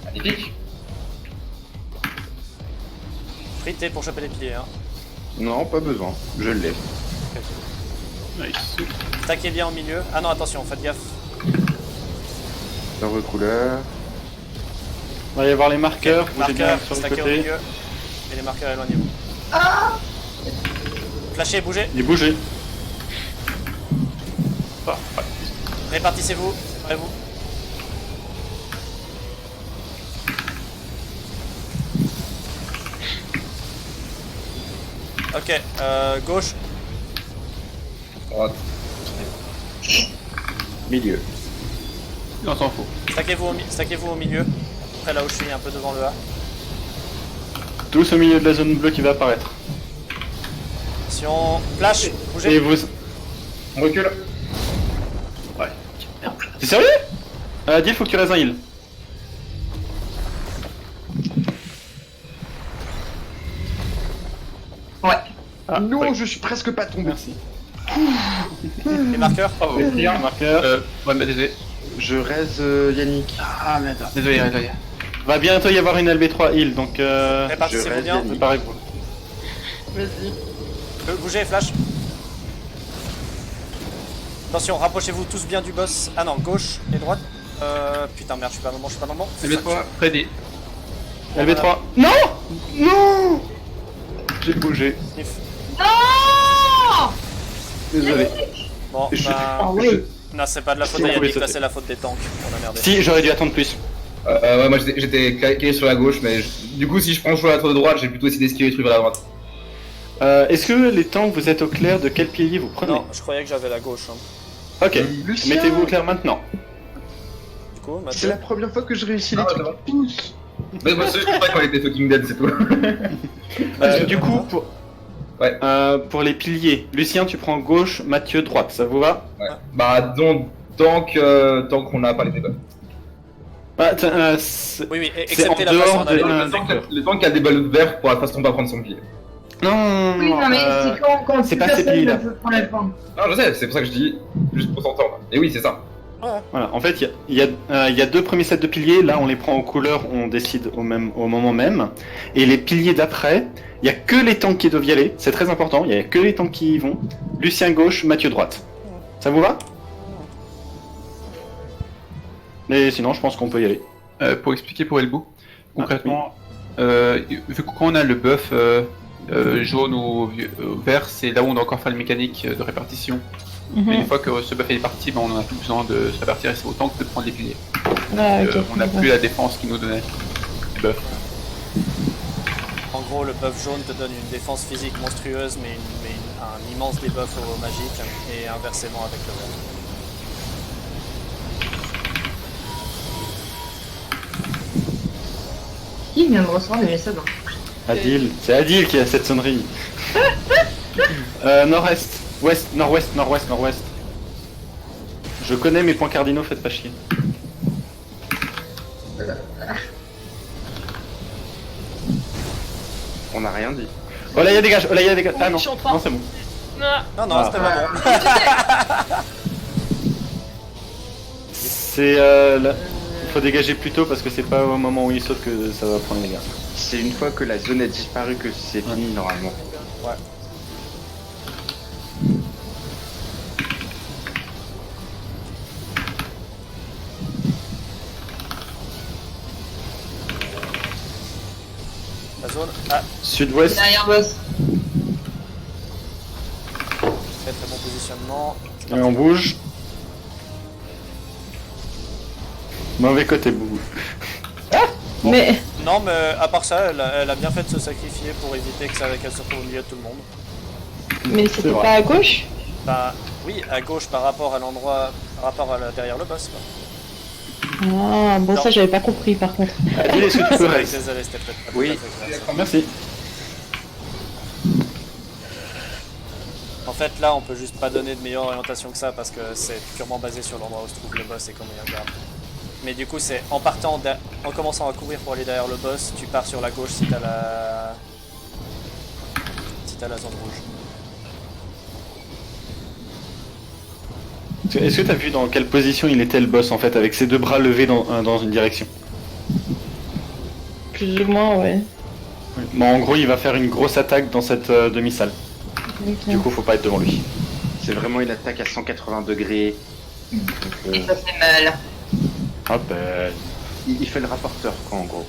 Magnifique. Frité pour choper les piliers. Hein. Non, pas besoin. Je l'ai. Nice. Stackez bien au milieu. Ah non, attention, faites gaffe. Dans vos couleurs. Il va y avoir les marqueurs. Bougez bien Marqueurs, sur le stackez au côté. milieu. Et les marqueurs éloignez-vous. Flashez, bougez. Et bougez. Répartissez-vous. Séparez-vous. Ok, gauche. Droite. Milieu. On s'en fout. Stackez-vous au milieu. Après là où je suis, un peu devant le A. Tous au milieu de la zone bleue qui va apparaître. Attention, flash, Et bougez. vous. On recule. T'es sérieux Diel, faut que tu restes un heal. Ouais. Ah, non, ouais. je suis presque pas tombé. Merci. Les marqueurs. Oh, Marqueur. ouais, mais désolé. Je raise Yannick. Ah merde. Désolé, désolé. Va bientôt y avoir une LB3 heal, donc Répartissez-vous reste bien. Yannick. préparez-vous. Vas-y. Bougez, flash. Attention, rapprochez-vous tous bien du boss. Ah non, gauche et droite. Putain, merde, je suis pas dans le bon. LB3, ready. LB3. Non. Non. J'ai bougé. Sniff. Non Désolé. Bon, Je- bah... Ah oui. Non, c'est pas de la faute Si, à on pouvait Yannick, là sauter. c'est la faute des tanks. On a merdé. Si, j'aurais dû attendre plus. Ouais, moi j'étais calé sur la gauche, mais du coup, si je prends le choix à la tour de droite, j'ai plutôt essayé d'esquiver les trucs vers la droite. Est-ce que les tanks, vous êtes au clair de quel pilier vous prenez? Non, je croyais que j'avais la gauche. Hein. Ok, Lucien, mettez-vous au clair maintenant. Du coup, c'est Mathieu. la première fois que je réussis les Ah, trucs c'est bon. tous. Mais moi, je crois qu'on était fucking dead, c'est tout. Du coup, pour... Ouais. Pour les piliers, Lucien, tu prends gauche, Mathieu, droite, ça vous va? Ouais. Bah, donc, tant qu'on n'a pas les débats. C'est Oui, oui, c'est en excepté la dehors façon d'aller. de- Le temps qu'il y a des balles vertes pour la façon pas prendre son pied. Non, Oui, non, mais c'est quand c'est plus pas ces personne pays-là. ne peut prendre la fin. Non, je sais, c'est pour ça que je dis, juste pour s'entendre. Et oui, c'est ça. Voilà, en fait, il y a deux premiers sets de piliers. Là, on les prend aux couleurs, on décide au moment même. Et les piliers d'après, il y a que les tanks qui doivent y aller. C'est très important. Il y a que les tanks qui y vont. Lucien gauche, Mathieu droite. Ça vous va? Mais sinon, je pense qu'on peut y aller. Pour expliquer pour Elbow, concrètement, vu que quand on a le buff jaune ou vert, c'est là où on doit encore faire une mécanique de répartition. Mais une fois que ce buff est parti, ben, on en a plus besoin de se répartir et c'est autant que de prendre les piliers. Ah, ok. On n'a plus la défense qui nous donnait le buff. En gros, le buff jaune te donne une défense physique monstrueuse, mais un immense debuff au magique, et inversement avec le vert. Qui vient de recevoir des messages? Adil, c'est Adil qui a cette sonnerie. Nord-est, ouest, nord-ouest, nord-ouest, nord-ouest. Je connais mes points cardinaux, faites pas chier. On n'a rien dit. Oh là, il y a des gages, oh là, il y a des gages. Ah non, je suis en train. non, c'est bon. Ah, Non, non, Ah. c'était pas bon. C'est il faut dégager plus tôt parce que c'est pas au moment où il saute que ça va prendre les gars. C'est une fois que la zone a disparu que c'est fini normalement. zone. Ah, Sud-ouest. Derrière boss. très très bon positionnement. Et on bouge. Mauvais côté, boubou. Bon. Mais Non, mais à part ça, elle a bien fait de se sacrifier pour éviter qu'elle se retrouve au milieu de tout le monde. c'était vrai. pas à gauche? Bah, oui, à gauche par rapport à l'endroit, derrière le boss. Quoi. Ah, bon, Non. ça j'avais pas compris par contre. Adil, est-ce que tu peux Désolé, rester? c'était peut-être pas Oui. tout à fait clair. Merci. En fait, là, on peut juste pas donner de meilleure orientation que ça parce que c'est purement basé sur l'endroit où se trouve le boss et comment il regarde. Mais du coup, c'est en commençant à courir pour aller derrière le boss, tu pars sur la gauche si t'as la zone rouge. Est-ce que t'as vu dans quelle position il était le boss en fait, avec ses deux bras levés dans une direction? Plus ou moins, ouais. Bon, en gros, il va faire une grosse attaque dans cette demi-salle. Ok. Du coup, faut pas être devant lui. C'est vraiment une attaque à 180 degrés. Donc, Et ça fait mal. Hop, il fait le rapporteur, quoi, en gros.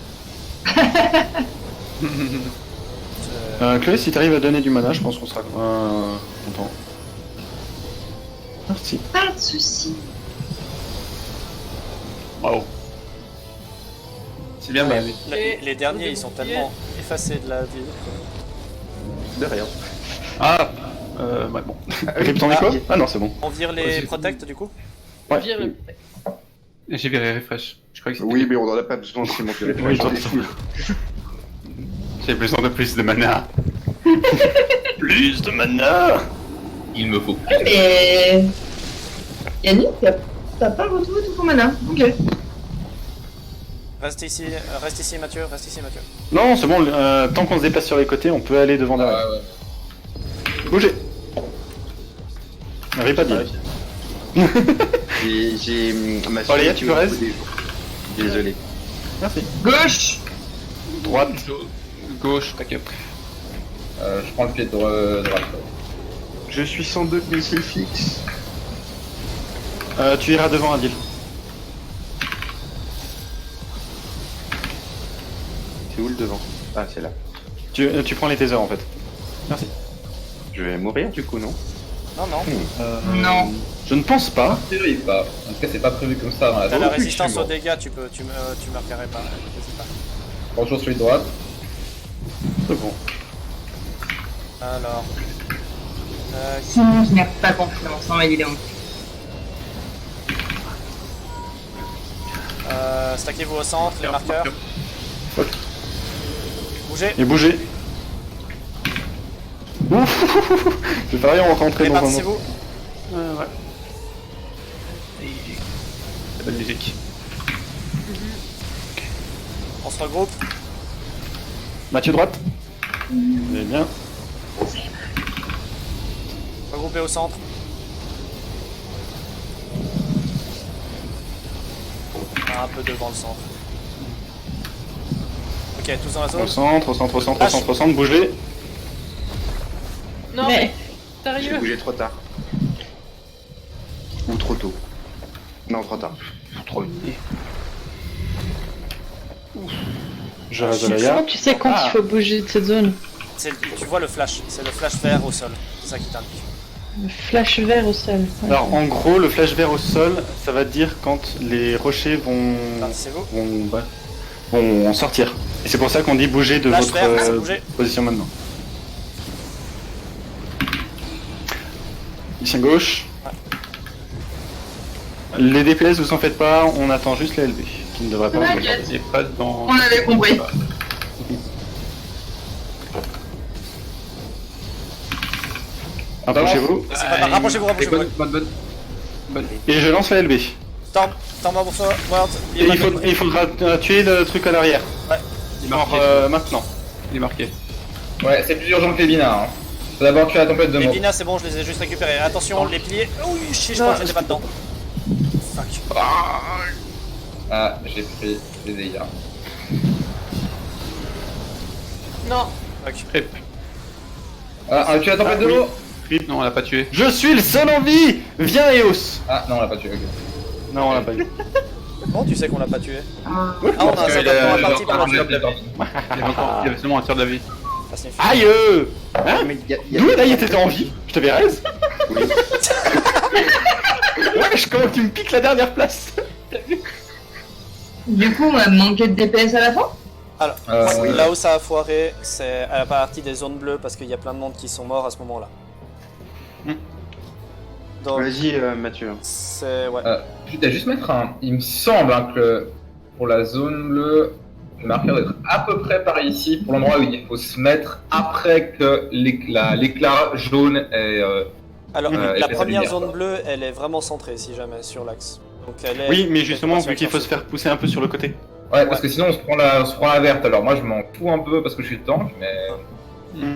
Chloé, si t'arrives à donner du mana, je pense qu'on sera content. Merci. Pas de soucis. Wow. C'est bien, Ouais, bah, les derniers, ils sont tellement effacés de la ville. De rien. Ah ouais, bon. Rip ton écho? Ah non, c'est bon. On vire les Vas-y. protects du coup. Ouais. Vire le- j'ai viré refresh. Je crois que c'était... Oui, mais on en a pas besoin, c'est mon téléphone. Oui, toi, J'ai besoin de plus de mana. Plus de mana. Il me faut. Mais. Yannick, t'as pas retrouvé tout ton mana. Ok. Reste ici, Mathieu, reste ici, Mathieu. Non, c'est bon, tant qu'on se déplace sur les côtés, on peut aller devant derrière. Ouais. Bougez. Rip pas dit. J'ai ma Oh, Léa, tu peux rester? Désolé. Merci. Gauche. Droite. Gauche, tac. Je prends le pied de droite. Je suis sans doute missile fixe. Tu iras devant, Adil. C'est où le devant? Ah, c'est là. Tu prends les tasers en fait. Merci. Je vais mourir du coup, non? Non, non. Non. Je ne pense pas. Théorie pas. En tout cas, c'est pas prévu comme ça dans la T'as la zone. résistance aux dégâts, tu me repérais pas. N'hésite pas. Bonjour, celui de droite. C'est bon. Alors. Sinon, je n'ai pas confiance en évidemment. Stackez-vous au centre, les marqueurs. Ok. Bougez. Et bougez. Ouf. J'ai failli rentrer dans un autre. Répartissez-vous. Ouais. La bonne musique. On se regroupe. Mathieu droite. Eh bien. Regroupez au centre. Un peu devant le centre. Ok, tous dans la Au zone. centre, au centre, au centre, au centre, au centre, bougez. Non, Mais mais J'ai sérieux. bougé trop tard. Ou trop tôt. Non, trop tard. Trop Je reste de comment là. tu sais quand Ah. il faut bouger de cette zone? Tu vois le flash, c'est le flash vert au sol. C'est ça qui t'indique. Le flash vert au sol. Ouais. Alors en gros, le flash vert au sol, ça va dire quand les rochers vont Répartissez-vous. vont sortir. Et c'est pour ça qu'on dit bouger de Flash votre vert, c'est bouger. position maintenant. Ici à gauche. Les DPS, vous en faites pas, on attend juste les LB, qui ne devrait pas vous T'inquiète. C'est pas dans... On avait compris. Approchez-vous. C'est pas grave, rapprochez-vous, rapprochez-vous. Bonne. Et je lance la LB. Storm forward. Et il faudra tuer le truc à l'arrière. Il est Genre marqué. maintenant. Il est marqué. Ouais, c'est plus urgent que les binars. Hein. Faut d'abord tuer la tempête de Les mort. binas, c'est bon, je les ai juste récupérés. Attention, les piliers. Oui, je crois que j'étais pas dedans. Fuck. Ah, j'ai pris des dégâts. Non. Fuck. Rip. Ah, on a tué la tempête Ah, de oui. l'eau. Rip, non, on l'a pas tué. Je suis le seul en vie. Viens Eos. Ah, non, on l'a pas tué, ok. Non, on l'a pas eu. Bon, tu sais qu'on l'a pas tué. Ah. Ah, on a un Parce qu'il sapin a- à partie pendant il a- le jeu. Il avait seulement un tiers de la vie. Ça signifie. Aïe Hein Mais D'où là, il était en vie? Je t'avais raison. Oui. Wesh, comment tu me piques la dernière place? Du coup, on a manqué de DPS à la fin. Alors, oui. là où ça a foiré, c'est à la partie des zones bleues parce qu'il y a plein de monde qui sont morts à ce moment-là. Donc, Vas-y, Mathieu. c'est. Ouais. Je vais juste mettre un. Il me semble hein, que pour la zone bleue, le marqueur doit être à peu près par ici, pour l'endroit où il faut se mettre après que l'éclat jaune est. Alors, et la fait sa première lumière, zone quoi. bleue, elle est vraiment centrée si jamais sur l'axe. Donc, elle est. Oui, mais justement, elle est vu qu'il faut se faire pousser un peu sur le côté. Ouais, parce que sinon on se prend la verte. Alors moi je m'en fous un peu parce que je suis le tank, mais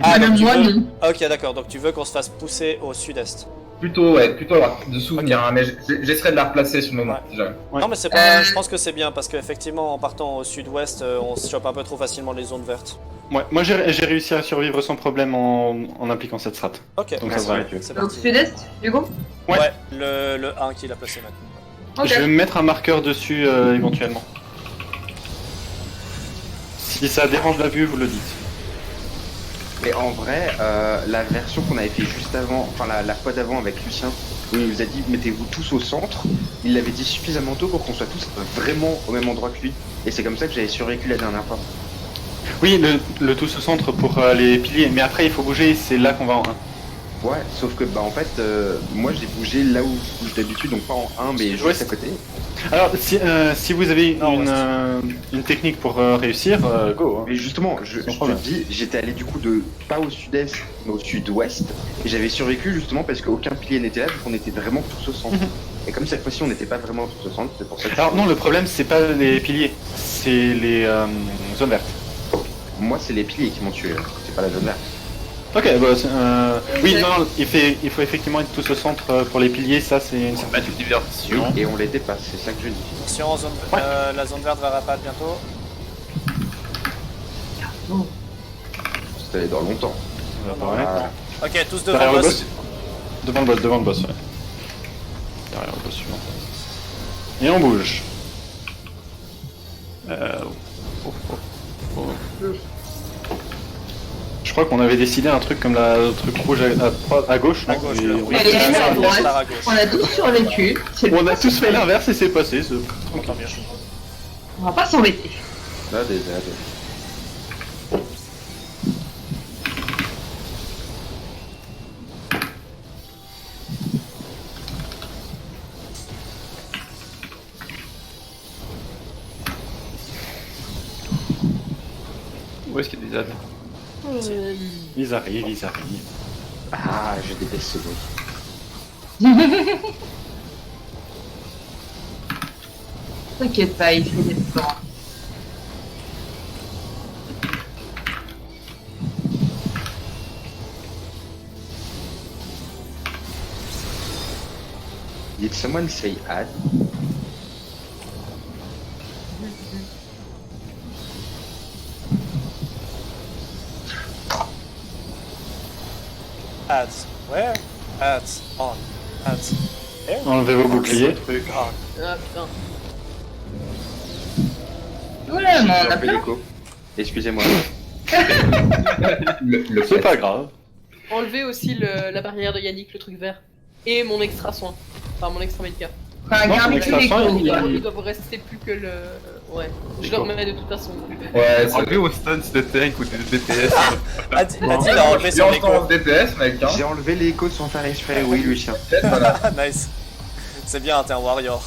Ah, donc Même tu moi, veux- non. Ah, ok, d'accord. Donc, tu veux qu'on se fasse pousser au sud-est. plutôt à droite, de souvenir. Hein, mais j'essaierai de la replacer sur le moment. Ouais. Si jamais. Ouais. Non, mais c'est pas. Je pense que c'est bien parce qu'effectivement, en partant au sud-ouest, on se chope un peu trop facilement les zones vertes. Ouais, moi j'ai réussi à survivre sans problème en impliquant cette strat. Ok, Donc Ouais, ça va. Mathieu. c'est Donc parti. sud-est, du coup. Ouais. Ouais, le 1 qu'il a placé maintenant. Ok. Je vais me mettre un marqueur dessus éventuellement. Si ça dérange la vue, vous le dites. Mais en vrai, la version qu'on avait fait juste avant, enfin la fois d'avant avec Lucien, où il nous a dit mettez-vous tous au centre, il l'avait dit suffisamment tôt pour qu'on soit tous vraiment au même endroit que lui. Et c'est comme ça que j'avais survécu la dernière fois. Oui, le tout au centre pour les piliers, mais après il faut bouger, c'est là qu'on va en 1. Ouais, sauf que bah en fait, moi j'ai bougé là où je bouge d'habitude, donc pas en 1 mais juste Ouais, à côté. Alors, si vous avez Non, une technique pour réussir, go. Hein. Mais justement, je te problème. dis, j'étais allé du coup de pas au sud-est, mais au sud-ouest, et j'avais survécu justement parce qu'aucun pilier n'était là, vu qu'on était vraiment tous au centre. Et comme cette fois-ci on n'était pas vraiment tous au centre, c'est pour ça que Alors non, le problème c'est pas les piliers, c'est les zones vertes. moi c'est les piliers qui m'ont tué, hein. C'est pas la zone verte. Ok, bah, oui, non, il faut effectivement être tous au centre pour les piliers, ça c'est une C'est pas une diversion. Et on les dépasse, c'est ça que je dis. Attention, la zone verte va rapater bientôt. C'était allé dans longtemps. Ouais. Ok, tous devant Derrière le le boss. boss. Devant le boss, ouais. Derrière le boss suivant. Et on bouge. Je crois qu'on avait décidé un truc comme le truc rouge à gauche, non À gauche, Et le on- rouge. Elle est la à zone droite. noire à gauche. On a tous survécu. C'est On a tous fait l'inverse et c'est passé. Tant mieux. On va pas s'embêter. Là, des. Où est-ce qu'il y a des ânes? Ils arrivent. Ah, je déteste ce bruit. T'inquiète pas, il fait des efforts. Did someone say add? Ads. Where? Ads. On. Ads. Here? Enlevez vos boucliers. On. Ah putain. Oula, mais on a J'ai appelé plein. l'écho. Excusez-moi. C'est pas grave. Enlever aussi la barrière de Yannick, le truc vert. Et mon extra soin. Enfin, mon extra médica. Enfin, Non, gardez mais que ça les sent, coups. Il doit vous rester plus que le. Ouais. Je le remets de toute façon. Ouais, c'est Enlever au stun de tank ou de DPS. Adi l'a enlevé J'ai sur en l'écho. DPS, mec. Hein. J'ai enlevé l'écho sans faire exprès, oui, Lucien. Voilà. Nice. C'est bien, t'es un warrior.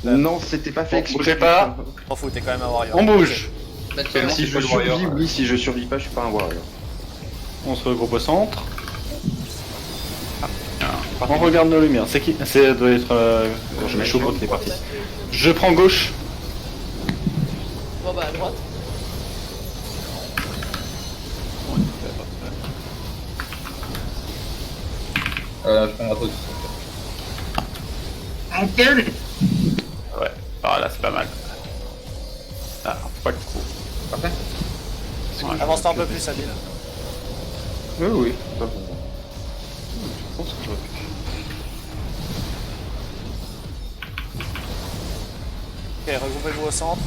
Non, c'était pas fait Bon, exprès. bougez pas. M'en fous, t'es quand même un warrior. On bouge. Mathieu, Si je survis, oui, si je survis pas, je suis pas un warrior. On se regroupe au centre. On regarde nos lumières. C'est qui? C'est doit être. Je mets chaud qui est parti. Je prends gauche. Bon bah à droite. Je prends un truc. Attends, Ouais. Ah là c'est pas mal. Ah, pas trop. Parfait. Ouais. Avance-toi un peu plus, Adil. Oui, oui, pas bon. Je pense que j'aurais pu. Ok, regroupez-vous au centre.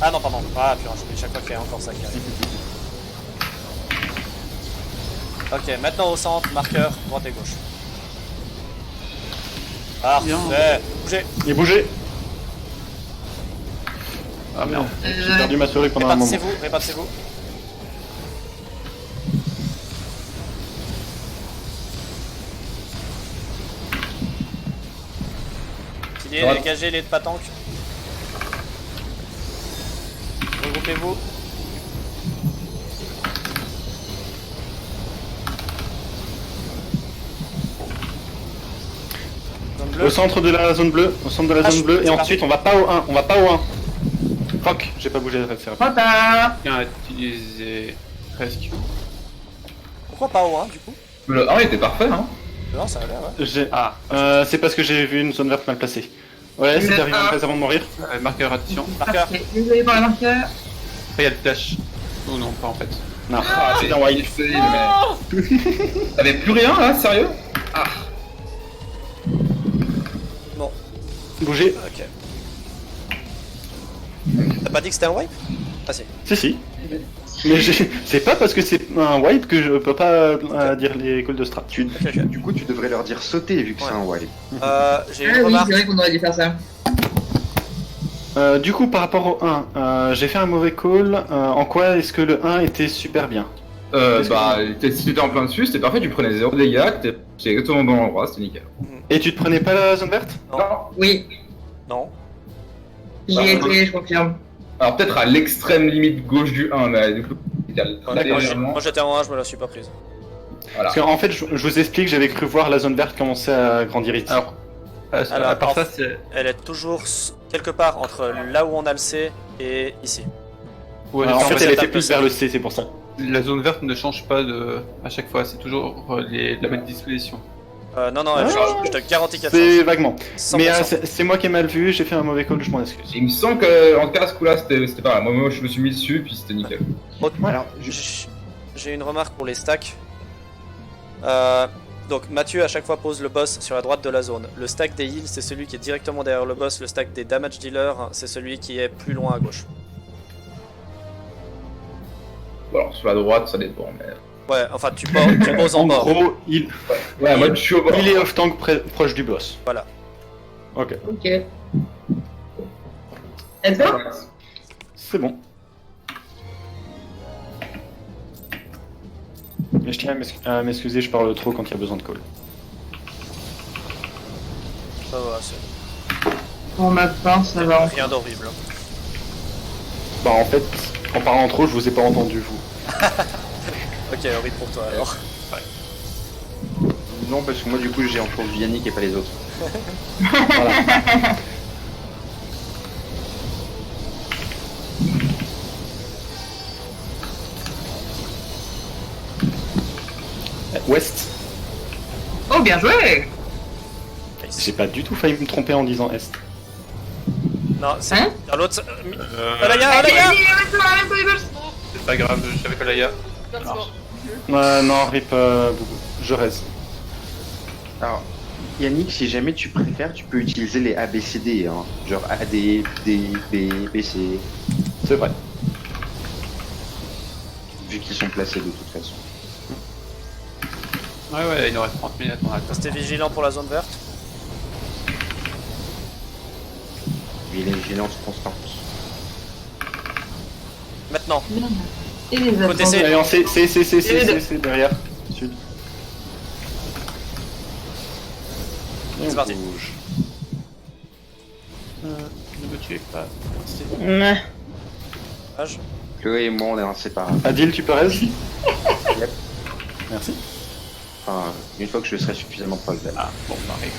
Ah non, pardon. Ah, puis j'oublie chaque fois qu'il y a encore ça qui arrive. Ok, maintenant au centre, marqueur, droite et gauche. Parfait. Bougez. Et bougez. Ah merde. J'ai perdu ma souris pendant un moment. Répartissez-vous. Pilier, dégagez les pas tank. Regroupez-vous. Zone bleue. Au centre de la zone bleue, et c'est ensuite on va pas au 1, Fuck, j'ai pas bougé, c'est rapide. Retard. Bien utilisé Rescue. Pourquoi pas au 1 du coup? Le 1 était parfait, hein. Non, ça a l'air, ouais. C'est parce que j'ai vu une zone verte mal placée. Ouais, c'est arrivé en phase avant de mourir. Marqueur, attention. Marqueur. Désolé pour le marqueur. Après, il y a le flash. Oh non, pas en fait. Non, C'est un wipe. T'avais plus rien là, sérieux? Ah. Bon, bougez. ok. T'as pas dit que c'était un wipe? Ah si. Si. Mais c'est pas parce que c'est un wipe que je peux pas dire les calls de strat. Du coup, tu devrais leur dire sauter vu que c'est un wipe. J'ai Ah une oui, remarque. c'est vrai qu'on aurait dû faire ça. Du coup, par rapport au 1, j'ai fait un mauvais call. En quoi est-ce que le 1 était super bien? Si t'étais en plein dessus, c'était parfait, tu prenais 0 dégâts, t'es exactement au bon endroit, c'était nickel. Et tu te prenais pas la zone verte? Non. Oui, Non. j'y ai été, je confirme. Alors peut-être à l'extrême limite gauche du 1, mais du coup, Moi j'étais en 1, je me la suis pas prise. Voilà. Parce qu'en fait, je vous explique, j'avais cru voir la zone verte commencer à grandir ici. Alors, à part ça, c'est. Elle est toujours quelque part entre là où on a le C et ici. Ouais, En non, fait, mais elle ça était tape plus le vers le C, c'est pour ça. la zone verte ne change pas à chaque fois, c'est toujours la même disposition. Non, elle change, je te garantis qu'elle C'est change. vaguement. 100%. Mais c'est moi qui ai mal vu, j'ai fait un mauvais call, je m'en excuse. Il me semble que en tout cas ce coup-là c'était pas mal. Moi je me suis mis dessus puis c'était nickel. Alors, J'ai une remarque pour les stacks. Donc Mathieu à chaque fois pose le boss sur la droite de la zone. Le stack des heals c'est celui qui est directement derrière le boss. Le stack des damage dealers c'est celui qui est plus loin à gauche. Bon, alors sur la droite ça dépend mais. Ouais, enfin tu poses en En bord. gros, il Ouais, moi je suis au bord. est off-tank proche du boss. Voilà. Ok, Ok. Let's go. c'est bon. Mais je tiens à m'excuser, je parle trop quand il y a besoin de call. Ça va, c'est Pour ma part, ça va. rien d'horrible. Bah en fait, en parlant trop, je vous ai pas entendu vous. Ok, horrible pour toi alors. non, parce que moi, du coup, j'ai entendu Yannick et pas les autres. West. Oh, bien joué. J'ai pas du tout failli me tromper en disant Est. Non, c'est Hein dans l'autre. Alaya. C'est pas grave, je savais pas l'AIA. Non, rip, Boubou. Je reste. Alors, Yannick, si jamais tu préfères, tu peux utiliser les ABCD, hein. Genre AD, D, B, BC, C'est vrai. vu qu'ils sont placés de toute façon. Ouais, il nous reste 30 minutes, on attend. Restez vigilant pour la zone verte. Vigilance constante. Maintenant. Et les Côté C. Allez, c'est derrière. Sud. C'est parti. Rouge. Ne me tuez pas. Ouais. Âge. Chloé et moi, on est inséparables. Adil, tu peux reste Yep. Merci. Enfin, une fois que je serai suffisamment proche d'elle. Ah, bon, Marie.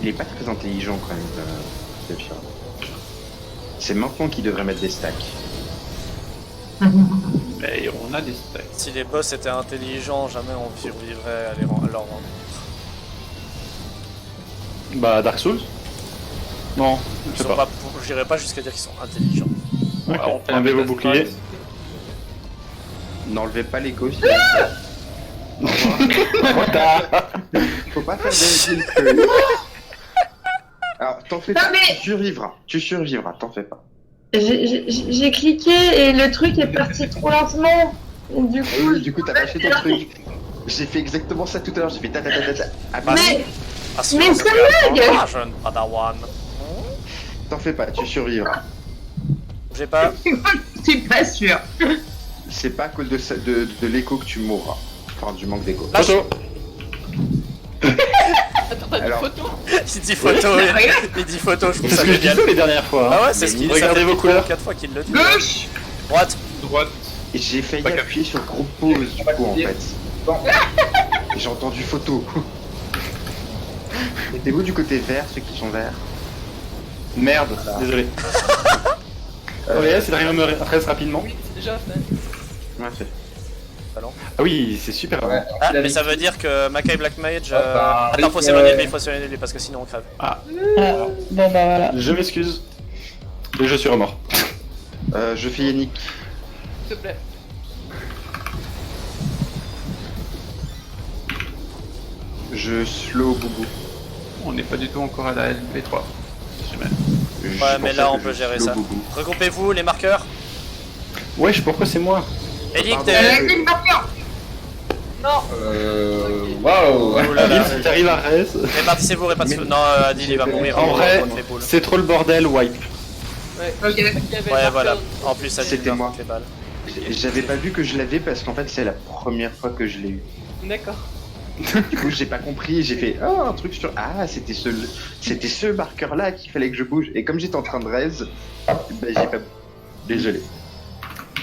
il est pas très intelligent quand même, Sephiroth. C'est maintenant qu'il devrait mettre des stacks. Mais on a des stacks. Si les boss étaient intelligents, jamais on survivrait à leur rendre. Bah, Dark Souls? Non, Ils je sais sont pas. pas, j'irais pas jusqu'à dire qu'ils sont intelligents. Ok, Alors, on fait enlevez un vos Metal boucliers. Strike. N'enlevez pas les ghosts. Trop tard. Faut pas faire des kills. Alors, t'en fais Non, pas, mais- tu survivras, t'en fais pas. J'ai cliqué et le truc est parti trop lentement. Et du coup, Oui, du coup, t'as lâché ton truc. J'ai fait exactement ça tout à l'heure, j'ai fait ta. Ah, bah, Mais Ah, si, Mais ça ça fait lag. un jeune padawan. t'en fais pas, tu survivras. J'ai pas. je suis pas sûr. C'est pas à cause de l'écho que tu mourras. Enfin, du manque d'écho. Lâche. Photo. Attends, t'as une Alors- photo? Il dit photo, il dit photo, je trouve C'est ça ce que je génial. disais les dernières fois. Ah hein. ouais, c'est ce qu'il dit. Regardez vos couleurs. 4 fois qu'il le dit. Gauche. Droite. Droite. Et j'ai failli Pas appuyer sur gros pause du coup en fait. Bon. Et j'ai entendu photo. Mettez-vous du côté vert, ceux qui sont verts. Merde, désolé. Auréa, il arrive à me reste rapidement. Oui, c'est déjà fait. Ouais, c'est. Ah oui, c'est super. Ouais. Ah, mais ça veut dire que Makai Black Mage. bah, Attends, faut s'éloigner de lui, faut s'éloigner de lui parce que sinon on crève. Ah, bon bah voilà. Je m'excuse. Et je suis remords. Je fais Yannick. S'il te plaît. Je slow Boubou. On n'est pas du tout encore à la LP3. Jamais. Ouais, mais là on peut gérer ça. Regroupez-vous, les marqueurs. Wesh, pourquoi c'est moi? Elic, Pardon. t'es. Une marqueur. Waouh. Oh là là. Adil, si t'arrives à res. Répartissez-vous, répartissez-vous. Non, Adil il va mourir. En vrai, on fait boule. c'est trop le bordel, wipe. Ouais. Ok. Il y avait le Ouais, voilà. marqueur. En plus, Adil C'était va moi. prendre les balles. J'avais pas vu que je l'avais parce qu'en fait c'est la première fois que je l'ai eu. D'accord. Du coup j'ai pas compris, j'ai fait un truc sur c'était ce marqueur là qu'il fallait que je bouge et comme j'étais en train de raise, bah j'ai pas désolé.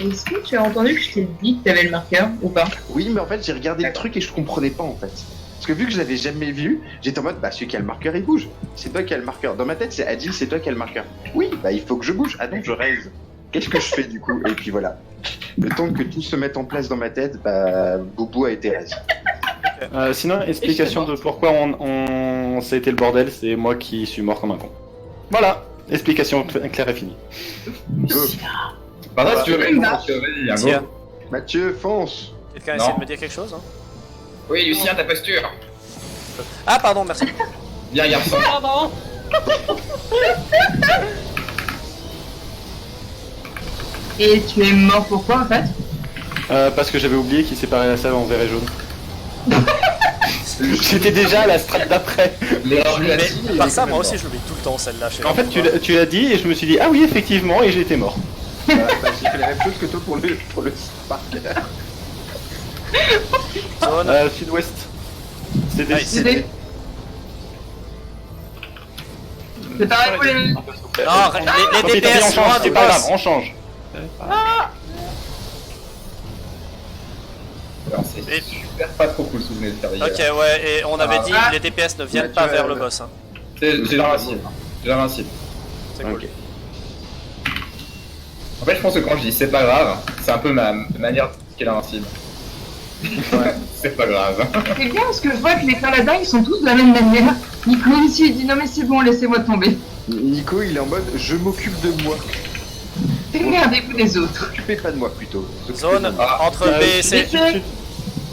Est-ce que tu as entendu que je t'ai dit que t'avais le marqueur ou pas? Oui mais en fait j'ai regardé le truc et je comprenais pas en fait. Parce que vu que je l'avais jamais vu, j'étais en mode bah celui qui a le marqueur il bouge. C'est toi qui as le marqueur. Dans ma tête c'est Adil, c'est toi qui as le marqueur. Oui bah il faut que je bouge. Ah non je raise. Qu'est-ce que je fais du coup? Et puis voilà. Le temps que tout se mette en place dans ma tête, bah Boubou a été raise. Sinon, explication de pourquoi ça a été le bordel, c'est moi qui suis mort comme un con. Voilà, explication claire et finie. Bah, si tu veux, Ouais. vas-y, un Tiens. go. Mathieu, fonce. Quelqu'un Non. essaie de me dire quelque chose hein? Oui, Lucien, ta posture. Ah, pardon, merci. Bien, garçon. Pardon. Et tu es mort pourquoi en fait? Parce que j'avais oublié qu'il séparait la salle en vert et jaune. J'étais déjà à la strate d'après. L'erreur Mais classique. par ça, moi aussi je l'oublie tout le temps celle-là. je sais En pas fait, pourquoi. tu l'as dit et je me suis dit, ah oui, effectivement, et j'étais mort. Bah, j'ai fait la même chose que toi pour le marqueur. Zone. Sud-ouest. C'était Nice. C'est pareil pour les... Non, les Tant pis, tant pis, DPS on loin change, du c'est pas grave, boss. on change. Alors, c'est super pas trop cool, souvenez de faire Ok, ouais, et on avait dit Ah. les DPS ne viennent Mathieu, pas vers le boss. Hein. C'est l'invincible. J'ai l'invincible. C'est cool. Ok. En fait, je pense que quand je dis c'est pas grave, c'est un peu ma manière de dire l'invincible. C'est pas grave. C'est bien parce que je vois que les paladins ils sont tous de la même manière. Nico ici il dit non mais c'est bon, laissez-moi tomber. Nico, il est en mode je m'occupe de moi. Regardez-vous des autres. Occupez pas de moi plutôt. Occupez Zone de moi. entre B et C.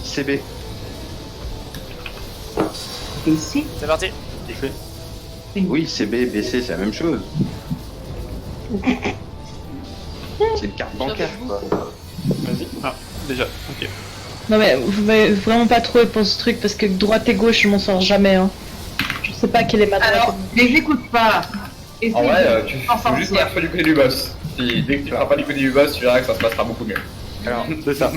CB. Et c'est... C'est parti. Oui, CB, BC, c'est la même chose. C'est une carte bancaire quoi. Vas-y. Ah, déjà, ok. Non mais vous m'avez vraiment pas trouvé pour ce truc parce que droite et gauche je m'en sors jamais hein. Je sais pas quelle est ma droite. Alors, les écoute pas. Essaye En vrai, de tu s'en faut juste sortir. faire du côté du boss. Dès que tu feras pas du côté du boss, tu verras que ça se passera beaucoup mieux. Alors, C'est ça.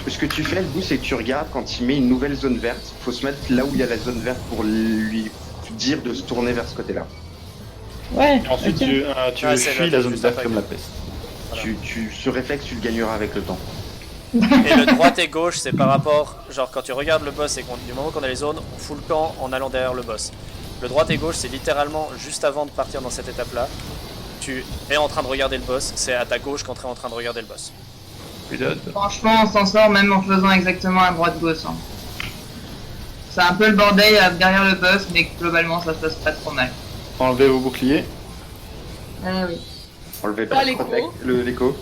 ce que tu fais, le bout, c'est que tu regardes quand il met une nouvelle zone verte. Faut se mettre là où il y a la zone verte pour lui dire de se tourner vers ce côté-là. Ouais. Ensuite, ok. tu Ouais, c'est fuis là, la zone juste verte après. comme la peste. Voilà. Ce réflexe, tu le gagneras avec le temps. Et le droite et gauche, c'est par rapport, genre quand tu regardes le boss et du moment qu'on a les zones, on fout le camp en allant derrière le boss. Le droite et gauche, c'est littéralement juste avant de partir dans cette étape-là. Tu es en train de regarder le boss, c'est à ta gauche quand tu es en train de regarder le boss. Franchement, on s'en sort même en faisant exactement à droite-gauche. Hein. C'est un peu le bordel derrière le boss, mais globalement ça se passe pas trop mal. Enlevez vos boucliers. Ah oui. Enlevez Pas pas l'écho. l'écho.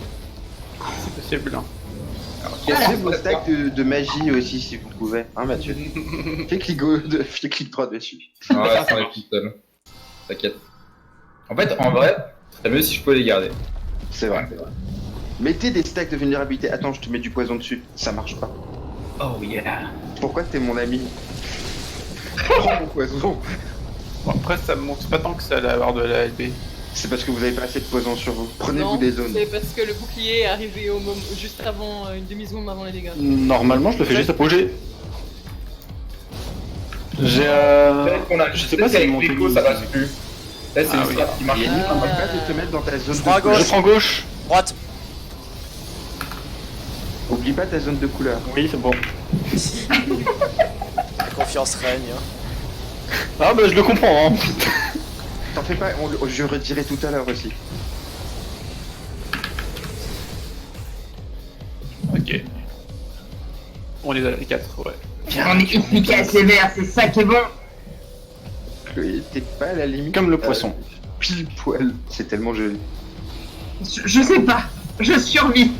C'est possible. Hein. Cassez vos stacks de magie aussi si vous pouvez, hein Mathieu. Fais clic droit dessus. Ouais, ça est tout seul. T'inquiète. En fait, en vrai, ce serait mieux si je pouvais les garder. C'est vrai. Mettez des stacks de vulnérabilité. Attends, je te mets du poison dessus. Ça marche pas. Oh yeah. Pourquoi t'es mon ami? Prends mon poison. Bon, après, ça monte pas tant que ça d'avoir de la LB. C'est parce que vous avez pas assez de poison sur vous. Prenez-vous Non, des zones. c'est parce que le bouclier est arrivé au moment, juste avant, une demi-seconde avant les dégâts. Normalement, je le fais juste après. J'ai Peut-être qu'on a. je sais pas si avec mon l'écho ça passe plus. Là, c'est Ah une oui. strat qui marche. Yannick, on va pas te mettre dans ta zone Je prends à de couleur. Je prends gauche. Droite. Oublie pas ta zone de couleur. Oui, c'est bon. La confiance règne. Hein. Ah bah je le comprends. Hein. T'en fais pas, je redirai tout à l'heure aussi. Ok. On est à les 4, ouais. On est efficace et vert, c'est ça qui est bon. T'es pas à la limite. Comme le poisson. Pile poil. C'est tellement joli. Je sais pas, je survis.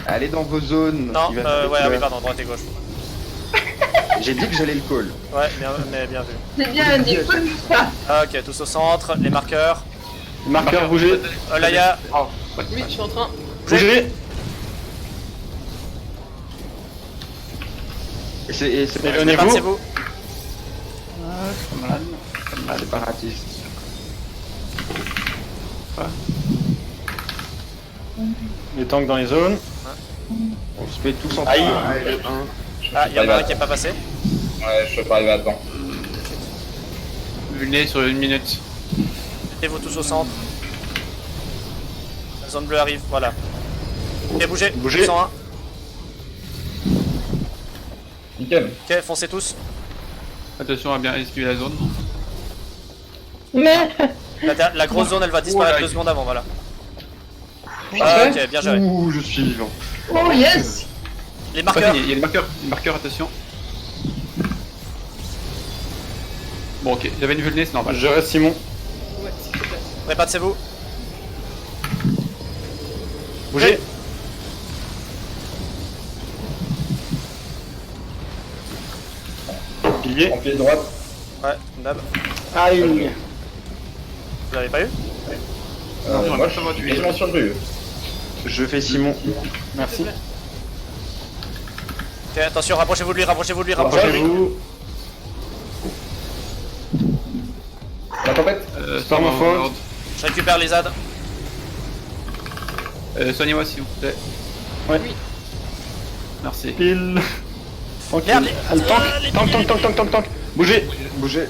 Allez dans vos zones. Non, il va faire des ouais, ah oui, couleurs. pardon, droite et gauche. J'ai dit que j'allais le call. Ouais, mais bien vu. C'est bien, dit ça. Ah, ok, tous au centre, les marqueurs. Marqueur, bougez. Laïa, Oui, je suis en train. Bougez. C'est Éloignez-vous. c'est vous. séparatiste. Les tanks dans les zones. On se met tous en Aïe. Ah, il y en a un qui est pas passé. Ouais, je peux pas arriver à temps. Vulné sur 1 minute. Mettez-vous tous au centre. La zone bleue arrive, voilà. Ok, bougez. Bougez. 101. Nickel. Ok, foncez tous. Attention à bien esquiver la zone. Mais La grosse zone, elle va disparaître Oh là, 2 secondes avant, voilà. Ouais. Ah, ok, bien géré. Ouh, je suis vivant. Oh yes. Les Pas marqueurs. fini, il y a les marqueurs, attention. Bon, ok, j'avais une vulné, c'est normal. Je reste Simon. Ouais, s'il te plaît. Répétez-vous. Bougez. Pilier. En pied droite. Ouais, Nab. Aïe. Vous l'avez pas eu? Non, Moi, pas savoir je tuer. suis quasiment surpris. Je fais Simon. Merci. Ok, attention, rapprochez-vous de lui, rapprochez-vous de lui, Rapprochez-vous. La tempête. Stormfall. Je récupère les ZAD. Soignez-moi s'il vous plaît. Ouais. Merci. Pile. Tranquille. Merde, Ah, le tank. Bougez. Bougez.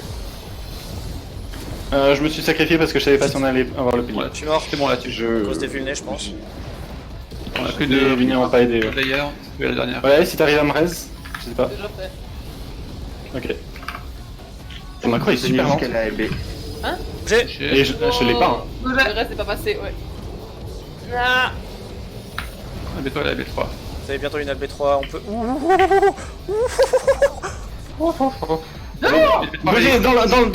Je me suis sacrifié parce que je savais pas si on allait avoir le pilier. Je suis mort. C'est bon là-dessus. À cause des vulnés, je pense. On a plus Les de vignes n'ont pas aidé. Ouais. d'ailleurs, c'est la dernière. Ouais, si t'arrives à me raise, je sais pas. Déjà fait. Ok. Ton macro est Tenez super lent. jusqu'à la LB. Bougez. Et je l'ai pas. Hein. Le reste n'est pas passé, ouais. Ah. Mets-toi la B3. Vous avez bientôt une LB3, on peut. Bougez dans le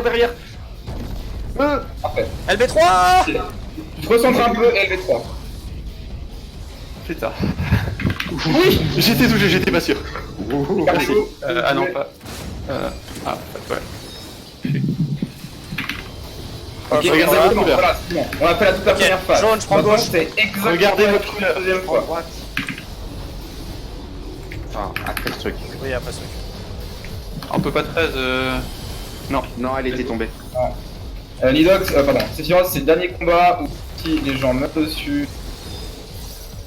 derrière. Parfait. LB3. Je recentre un peu LV3. Putain. Oui, j'étais touché, j'étais pas sûr. Merci. Ah non, pas. Pas de problème. Ok, Regardez exactement, votre couleur. voilà, c'est bon. On a fait la toute la Ok, première phase. jaune, je prends Maintenant, gauche. c'est exactement Regardez votre la couleur. deuxième fois. Droite. Enfin, après ce truc. Oui, après ce truc. On peut pas 13. Non, elle était tombée. Nidox, pardon, Sephiroth, c'est le dernier combat où si les gens meurent dessus.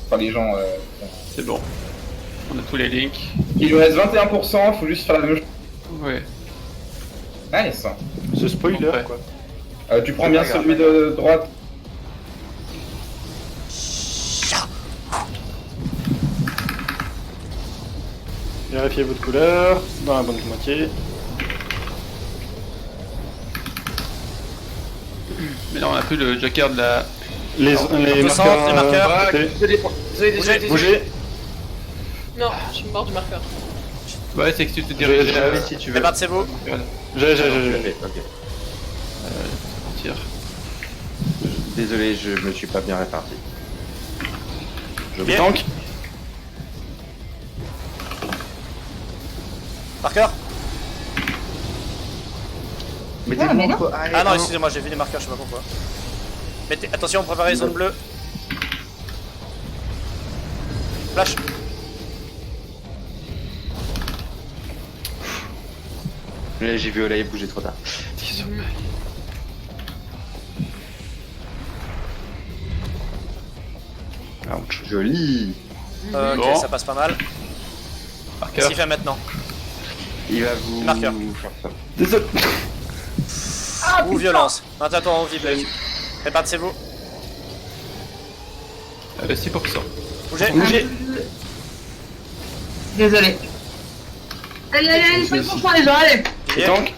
Enfin, les gens. C'est bon. On a tous les links. Il lui reste 21%, faut juste faire la même chose. Ouais. Nice. Ce spoiler Ouais. quoi. Tu prends bien celui de droite. Vérifiez votre couleur, dans la bonne moitié. Mais là, on a plus le joker de la. Les centre, les marqueurs. Bougez. Non, je suis mort du marqueur. Ouais, c'est que tu te diriges. Si tu veux. Répartissez-vous. J'ai. Ok. Partir. Désolé, je me suis pas bien réparti. Je tank. Marqueur. Mettez-vous mais non. entre A et Ah non, 1. excusez-moi, j'ai vu les marqueurs, je sais pas pourquoi. Mettez... Attention, préparez zone bleue. Flash. Là, j'ai vu Olay bouger trop tard. Ouch. Joli. Ok, Bon. ça passe pas mal. Qu'est-ce Marqueur. qu'il fait maintenant? Il va vous Marqueur. faire ça. Désolé. Ou violence. Maintenant, on vit, Blake. Répartissez-vous. 6%. Bougez. Désolé. Allez, 5% les gens, allez. Je tank.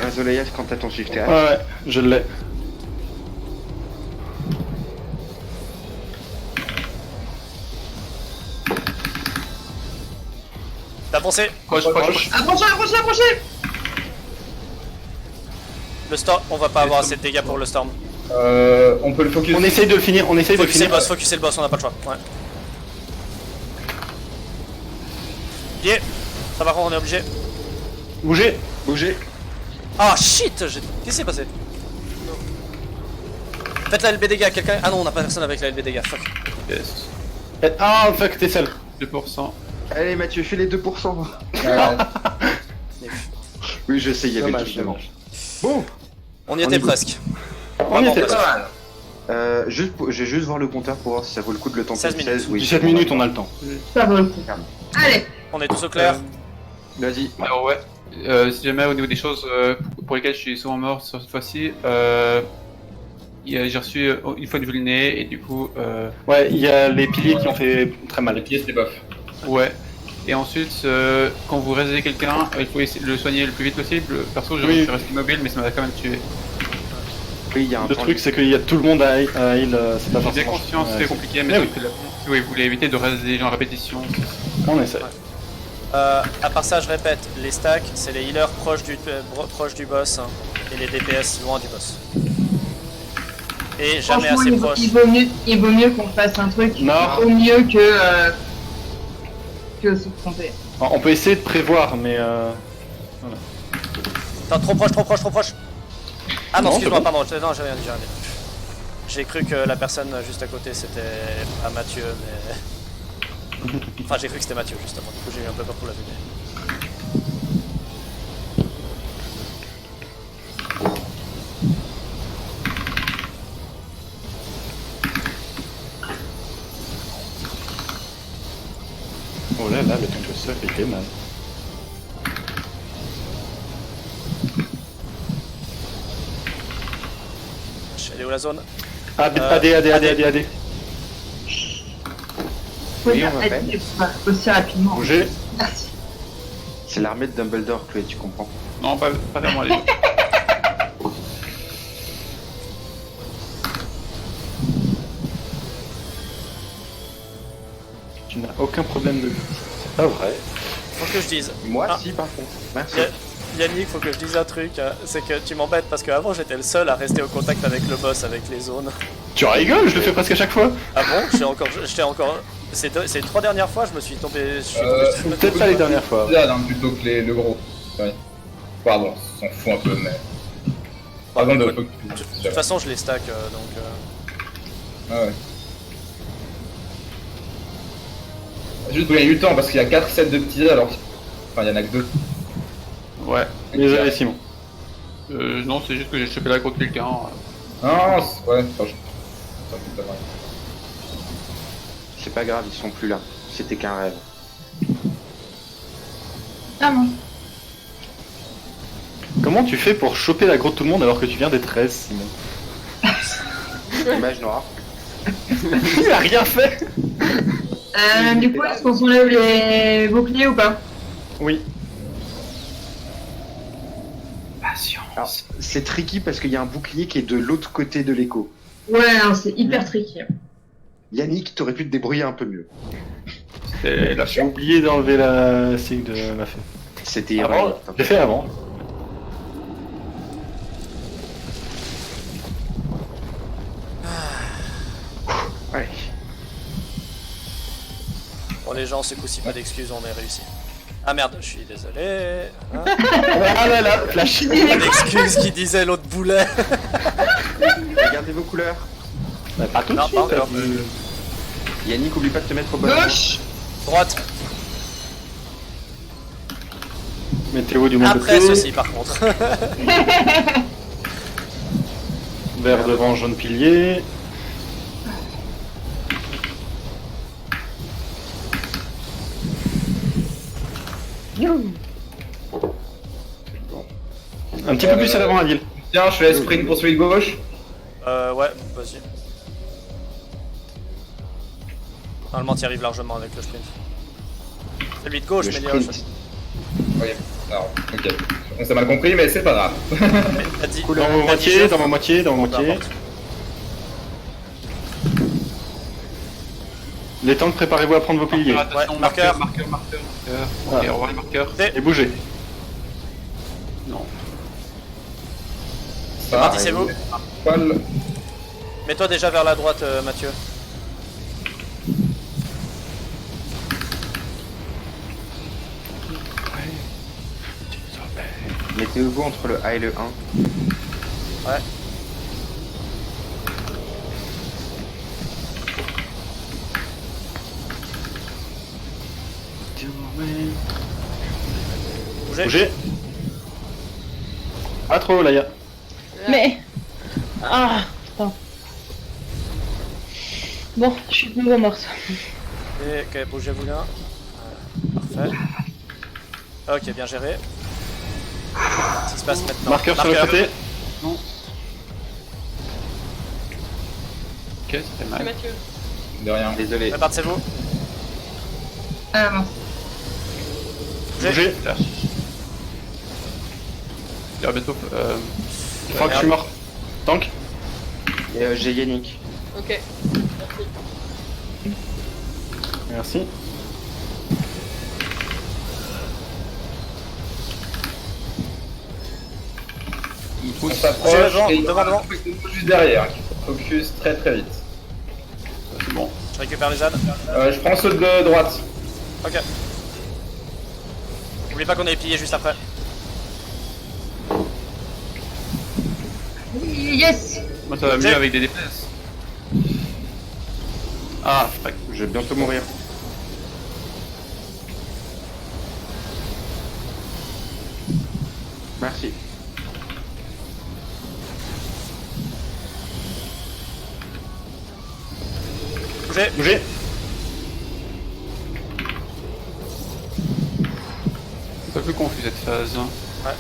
Razolaya, quand t'as ton shift TH. Ouais, je l'ai. T'as pensé? Proche. Approchez. Le storm, on va pas avoir assez de dégâts pour le storm. On peut le focus. On essaye de le finir, Focuser le boss, on n'a pas le choix. Ouais. Yeah. Ça va, on est obligé. Bougez. Ah shit, qu'est-ce qui s'est passé? Faites la LB dégâts, quelqu'un. Ah non, on n'a pas personne avec la LB dégâts, fuck. Yes. Ah, fuck, t'es seul. 2%. Allez, Mathieu, fais les 2%. Oui, je sais, il y avait tout devant. Bon, On y était presque. On y était. Pas mal. je vais juste voir le compteur pour voir si ça vaut le coup de le tenter. 16 minutes. Oui. 17 minutes, on a le temps. Ça vaut le coup. Allez. On est tous au clair. Vas-y. Alors ouais, si jamais au niveau des choses pour lesquelles je suis souvent mort sur cette fois-ci, j'ai reçu une fois une vulnée et du coup, Ouais, il y a les piliers qui ont fait très mal. Les pieds, c'est bof. ouais. Et ensuite, quand vous réalisez quelqu'un, il faut essayer de le soigner le plus vite possible. Perso, je Oui. suis resté immobile, mais ça m'a quand même tué. Oui, il y a un Le temps truc, c'est qu'il y a tout le monde à heal, c'est pas J'ai forcément. conscience, c'est compliqué, mais mais oui. si vous voulez éviter de réaliser les gens en répétition, On essaie. À part ça, je répète, les stacks, c'est les healers proches du boss hein, et les DPS loin du boss. Et jamais Franchement, assez proche. il vaut mieux qu'on fasse un truc Non. au mieux que se tromper. On peut essayer de prévoir, mais Attends, trop proche. Ah non, Non, excuse-moi, c'est bon. pardon, non, j'ai rien dit. J'ai cru que la personne juste à côté c'était pas Mathieu, mais. Enfin, j'ai cru que c'était Mathieu justement, du coup j'ai eu un peu peur pour la vidéo. oh là là, le tank il fait mal. Elle est où la zone? AD. Faut Oui, dire on va faire. aussi rapidement. Bougez. Merci. C'est l'armée de Dumbledore, Chloé, tu comprends. non, pas vraiment les gens. Tu n'as aucun problème de vie. C'est pas vrai. Faut que je dise. Moi, Ah. si, par contre. Merci. Yannick, faut que je dise un truc, c'est que tu m'embêtes parce qu'avant j'étais le seul à rester au contact avec le boss, avec les zones. Tu rigoles, je le fais presque à chaque fois. Ah bon? J'étais encore. Ces 3 dernières fois, je me suis tombé. Peut-être pas les dernières fois. Là, hein, plutôt que le gros. Ouais. Pardon, on s'en fout un peu, mais. Pardon de focus. De toute façon, je les stack donc. Ah ouais. Juste pour gagner du temps, parce qu'il y a 4 sets de petits alors. Enfin, il y en a que 2. Ouais. Désolé, Simon. Non, c'est juste que j'ai chopé la grotte de quelqu'un. Non, ouais, franchement. Ça me fait pas mal. C'est pas grave, ils sont plus là. C'était qu'un rêve. Ah bon. Comment tu fais pour choper la grotte de tout le monde alors que tu viens des 13, Simon? Image noire. Il a rien fait. Du coup, est-ce qu'on s'enlève les boucliers ou pas? Oui. Alors, c'est tricky parce qu'il y a un bouclier qui est de l'autre côté de l'écho. Ouais, non, c'est hyper tricky. Yannick, t'aurais pu te débrouiller un peu mieux. J'ai oublié d'enlever la signe de ma fée. C'était Avant, j'ai fait avant. Ouais. Bon les gens, ce coup-ci pas d'excuses, on est réussi. Ah merde, je suis désolé. Hein. Ah là là, flash. Pas d'excuses qui disait l'autre boulet. Regardez vos couleurs. Bah, pas tout de Non, suite. pas encore. Yannick, oublie pas de te mettre au bon endroit. Gauche. Droite. Météo du mon Après côté. ceci par contre. Vert devant, jaune pilier. Un petit peu plus à l'avant, Adil. Tiens, je fais sprint pour celui de gauche. Ouais, vas-y. Normalement t'y arrives largement avec le sprint. Celui de gauche, Le mais sprint. Oui, alors, ok. On s'est mal compris, mais c'est pas grave. t'as dit. Dans ma moitié, dans ma moitié, dans ma Bon, moitié. n'importe. Les tanks, préparez-vous à prendre vos piliers. Attention, Ouais, marqueur, marqueur. marqueur. Ah. Ok, on revoit les marqueurs. Et bougez. Non. Ça, Partissez-vous. poil. Mets-toi déjà vers la droite, Mathieu. Mettez-vous entre le A et le 1. Ouais. Bougez. Bougez. Pas trop, Laïa. Mais. Ah, putain. Bon, je suis de nouveau morte. Et, ok, bougez-vous là. Voilà. Parfait. Ok, bien géré. Qu'est-ce qui se passe maintenant? Marqueur sur le côté. Ok, c'était C'est mal. Mathieu. De rien. Désolé. Répartissez-vous. Ah mince. Bougez. Il y aura bientôt. Je crois que je suis mort. Tank. Et j'ai Yannick. Ok. Merci. On Bougez s'approche devant, et il y devant, aura devant. un truc juste derrière. Il faut focus très très vite. C'est bon. Je récupère les ânes. Je prends ceux de droite. Ok. N'oublie pas qu'on est pillé juste après. Yes. Moi, ça va mieux avec des DPS. Ah, fuck. Je vais bientôt mourir. Merci. Bougez. Bougez. C'est un peu plus confus cette phase. Ouais.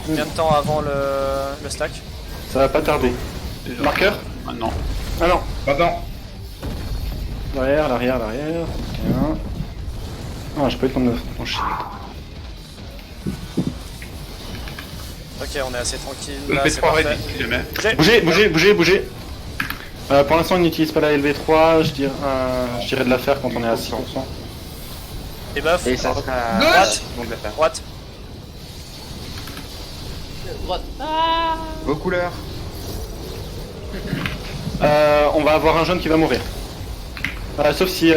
Combien de temps avant le stack? Ça va pas tarder. Déjà. Marqueur. Maintenant. Ah non. Maintenant. L'arrière, l'arrière, l'arrière. Tiens. Ah, j'ai pas eu le temps de franchir. Ok, on est assez tranquille. Le Là, c'est P3 parfait. ready, si jamais. Bougez. Bougez, bougez, bougez, bougez. Pour l'instant, on n'utilise pas la LV3. Je dirais de la faire quand on est à 6%. Et buff. Et ça sera Droite. bon de la faire. Droite. Droite. Ah. Vos couleurs. On va avoir un jaune qui va mourir. Sauf si...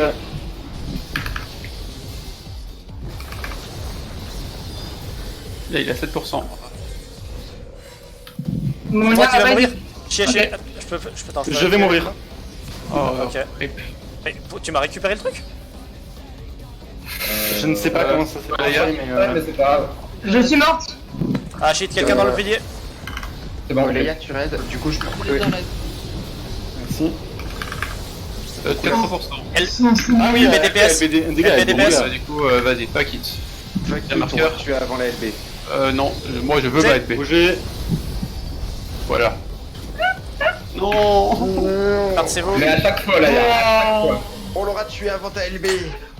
Là, il a 7%. Bon, Droite, il va vas-y. mourir. Chier, chier. Ok. Attends, Je vais mourir. Oh, Ok. rip. Mais, tu m'as récupéré le truc? Je ne sais pas comment ça s'est passé, mais... Ouais, mais c'est pas grave. Je suis morte. Ah shit, quelqu'un dans le pilier. C'est bon, Léa, tu raides. Du coup, je peux. On est dans la... Merci. 4%. Ah oui, LB DPS. LB DPS. Du coup, vas-y, pack it. Fuck Un you, marqueur. tu es avant la LB. Non, moi je veux Bougez. pas être B. Bougez. Voilà. Non. Partissez-vous. Mais à chaque fois, là, à chaque fois. On l'aura tué avant ta LB. Et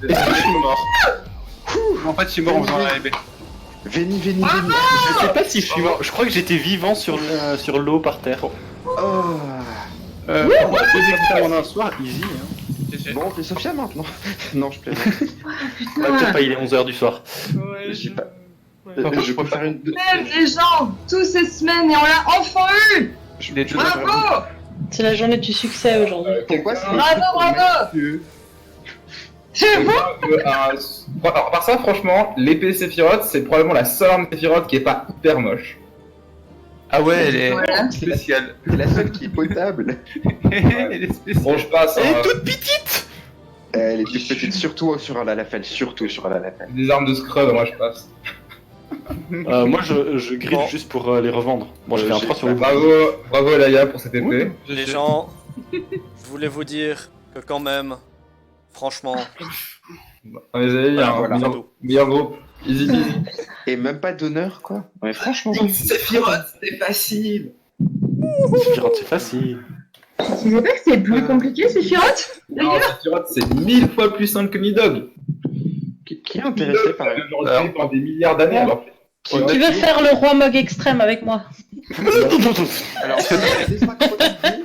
je suis mort. En fait, je suis mort en faisant la LB. Veni. Je sais pas si je suis mort. Je crois que j'étais vivant sur l'eau par terre. Oh. Deux extrêmes en un soir, easy. Hein. Bon, on fait Sophia maintenant. Non, je plaisante. Ouais, peut-être pas, il est 11h du soir. J'ai pas. Par contre, Je peux faire une. Même les gens, toutes ces semaines, et on l'a enfin eu. Les deux Bravo. C'est la journée du succès aujourd'hui. Pourquoi c'est. Bravo. C'est bon. Alors, par ça, franchement, l'épée Sephiroth, c'est probablement la seule arme Sephiroth qui est pas hyper moche. Ah ouais, elle est Voilà. spéciale. C'est la seule qui est potable. Elle est spéciale. Bon, je passe. Elle hein, est toute petite. Elle est toute petite, surtout sur un Lalafell. Surtout sur un Lalafell. des armes de scrub, moi je passe. Moi, je grille Bon. juste pour les revendre. Bon, j'avais un 3 sur le Bravo Laïa pour cette épée. Les gens, je voulais vous dire que quand même, franchement, Non, mais vous avez dit, voilà, hein, voilà, meilleur, c'est tout. meilleur groupe. Easy peasy. Et même pas d'honneur, quoi. Ouais, franchement. Sephiroth, c'est facile. Sephiroth, c'est facile. Tu sais pas que c'est plus compliqué, Sephiroth? Non, Sephiroth, c'est 1000 fois plus simple que Nidog. Qui est intéressé par. Genre, pendant des milliards d'années, alors. Tu veux faire le roi Mog extrême avec moi? Alors, si c'est désynchronisé,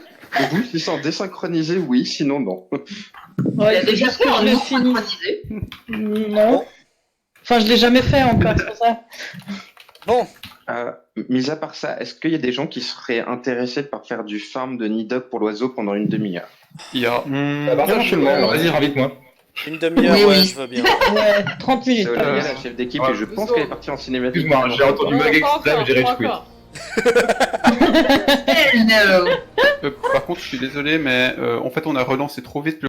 oui, si c'est en désynchronisé, oui, sinon non. Ouais, Il a c'est déjà juste fait que un je le nom finis. synchronisé. Non. Enfin, je l'ai jamais fait encore, c'est pour ça. bon, Mis à part ça, est-ce qu'il y a des gens qui seraient intéressés par faire du farm de Nidog pour l'oiseau pendant une demi-heure? Il y a. Éventuellement, vas-y, invite-moi. une demi-heure, Oui, ouais, oui. je veux bien. Ouais, 30 C'est minutes. Olivia, la chef d'équipe, et je pense qu'elle est partie en cinématique. Excuse-moi, j'ai entendu Non, Mag pas Extreme, encore, j'ai pas rage quit. encore. Hell no. Par contre, je suis désolé, mais en fait, on a relancé trop vite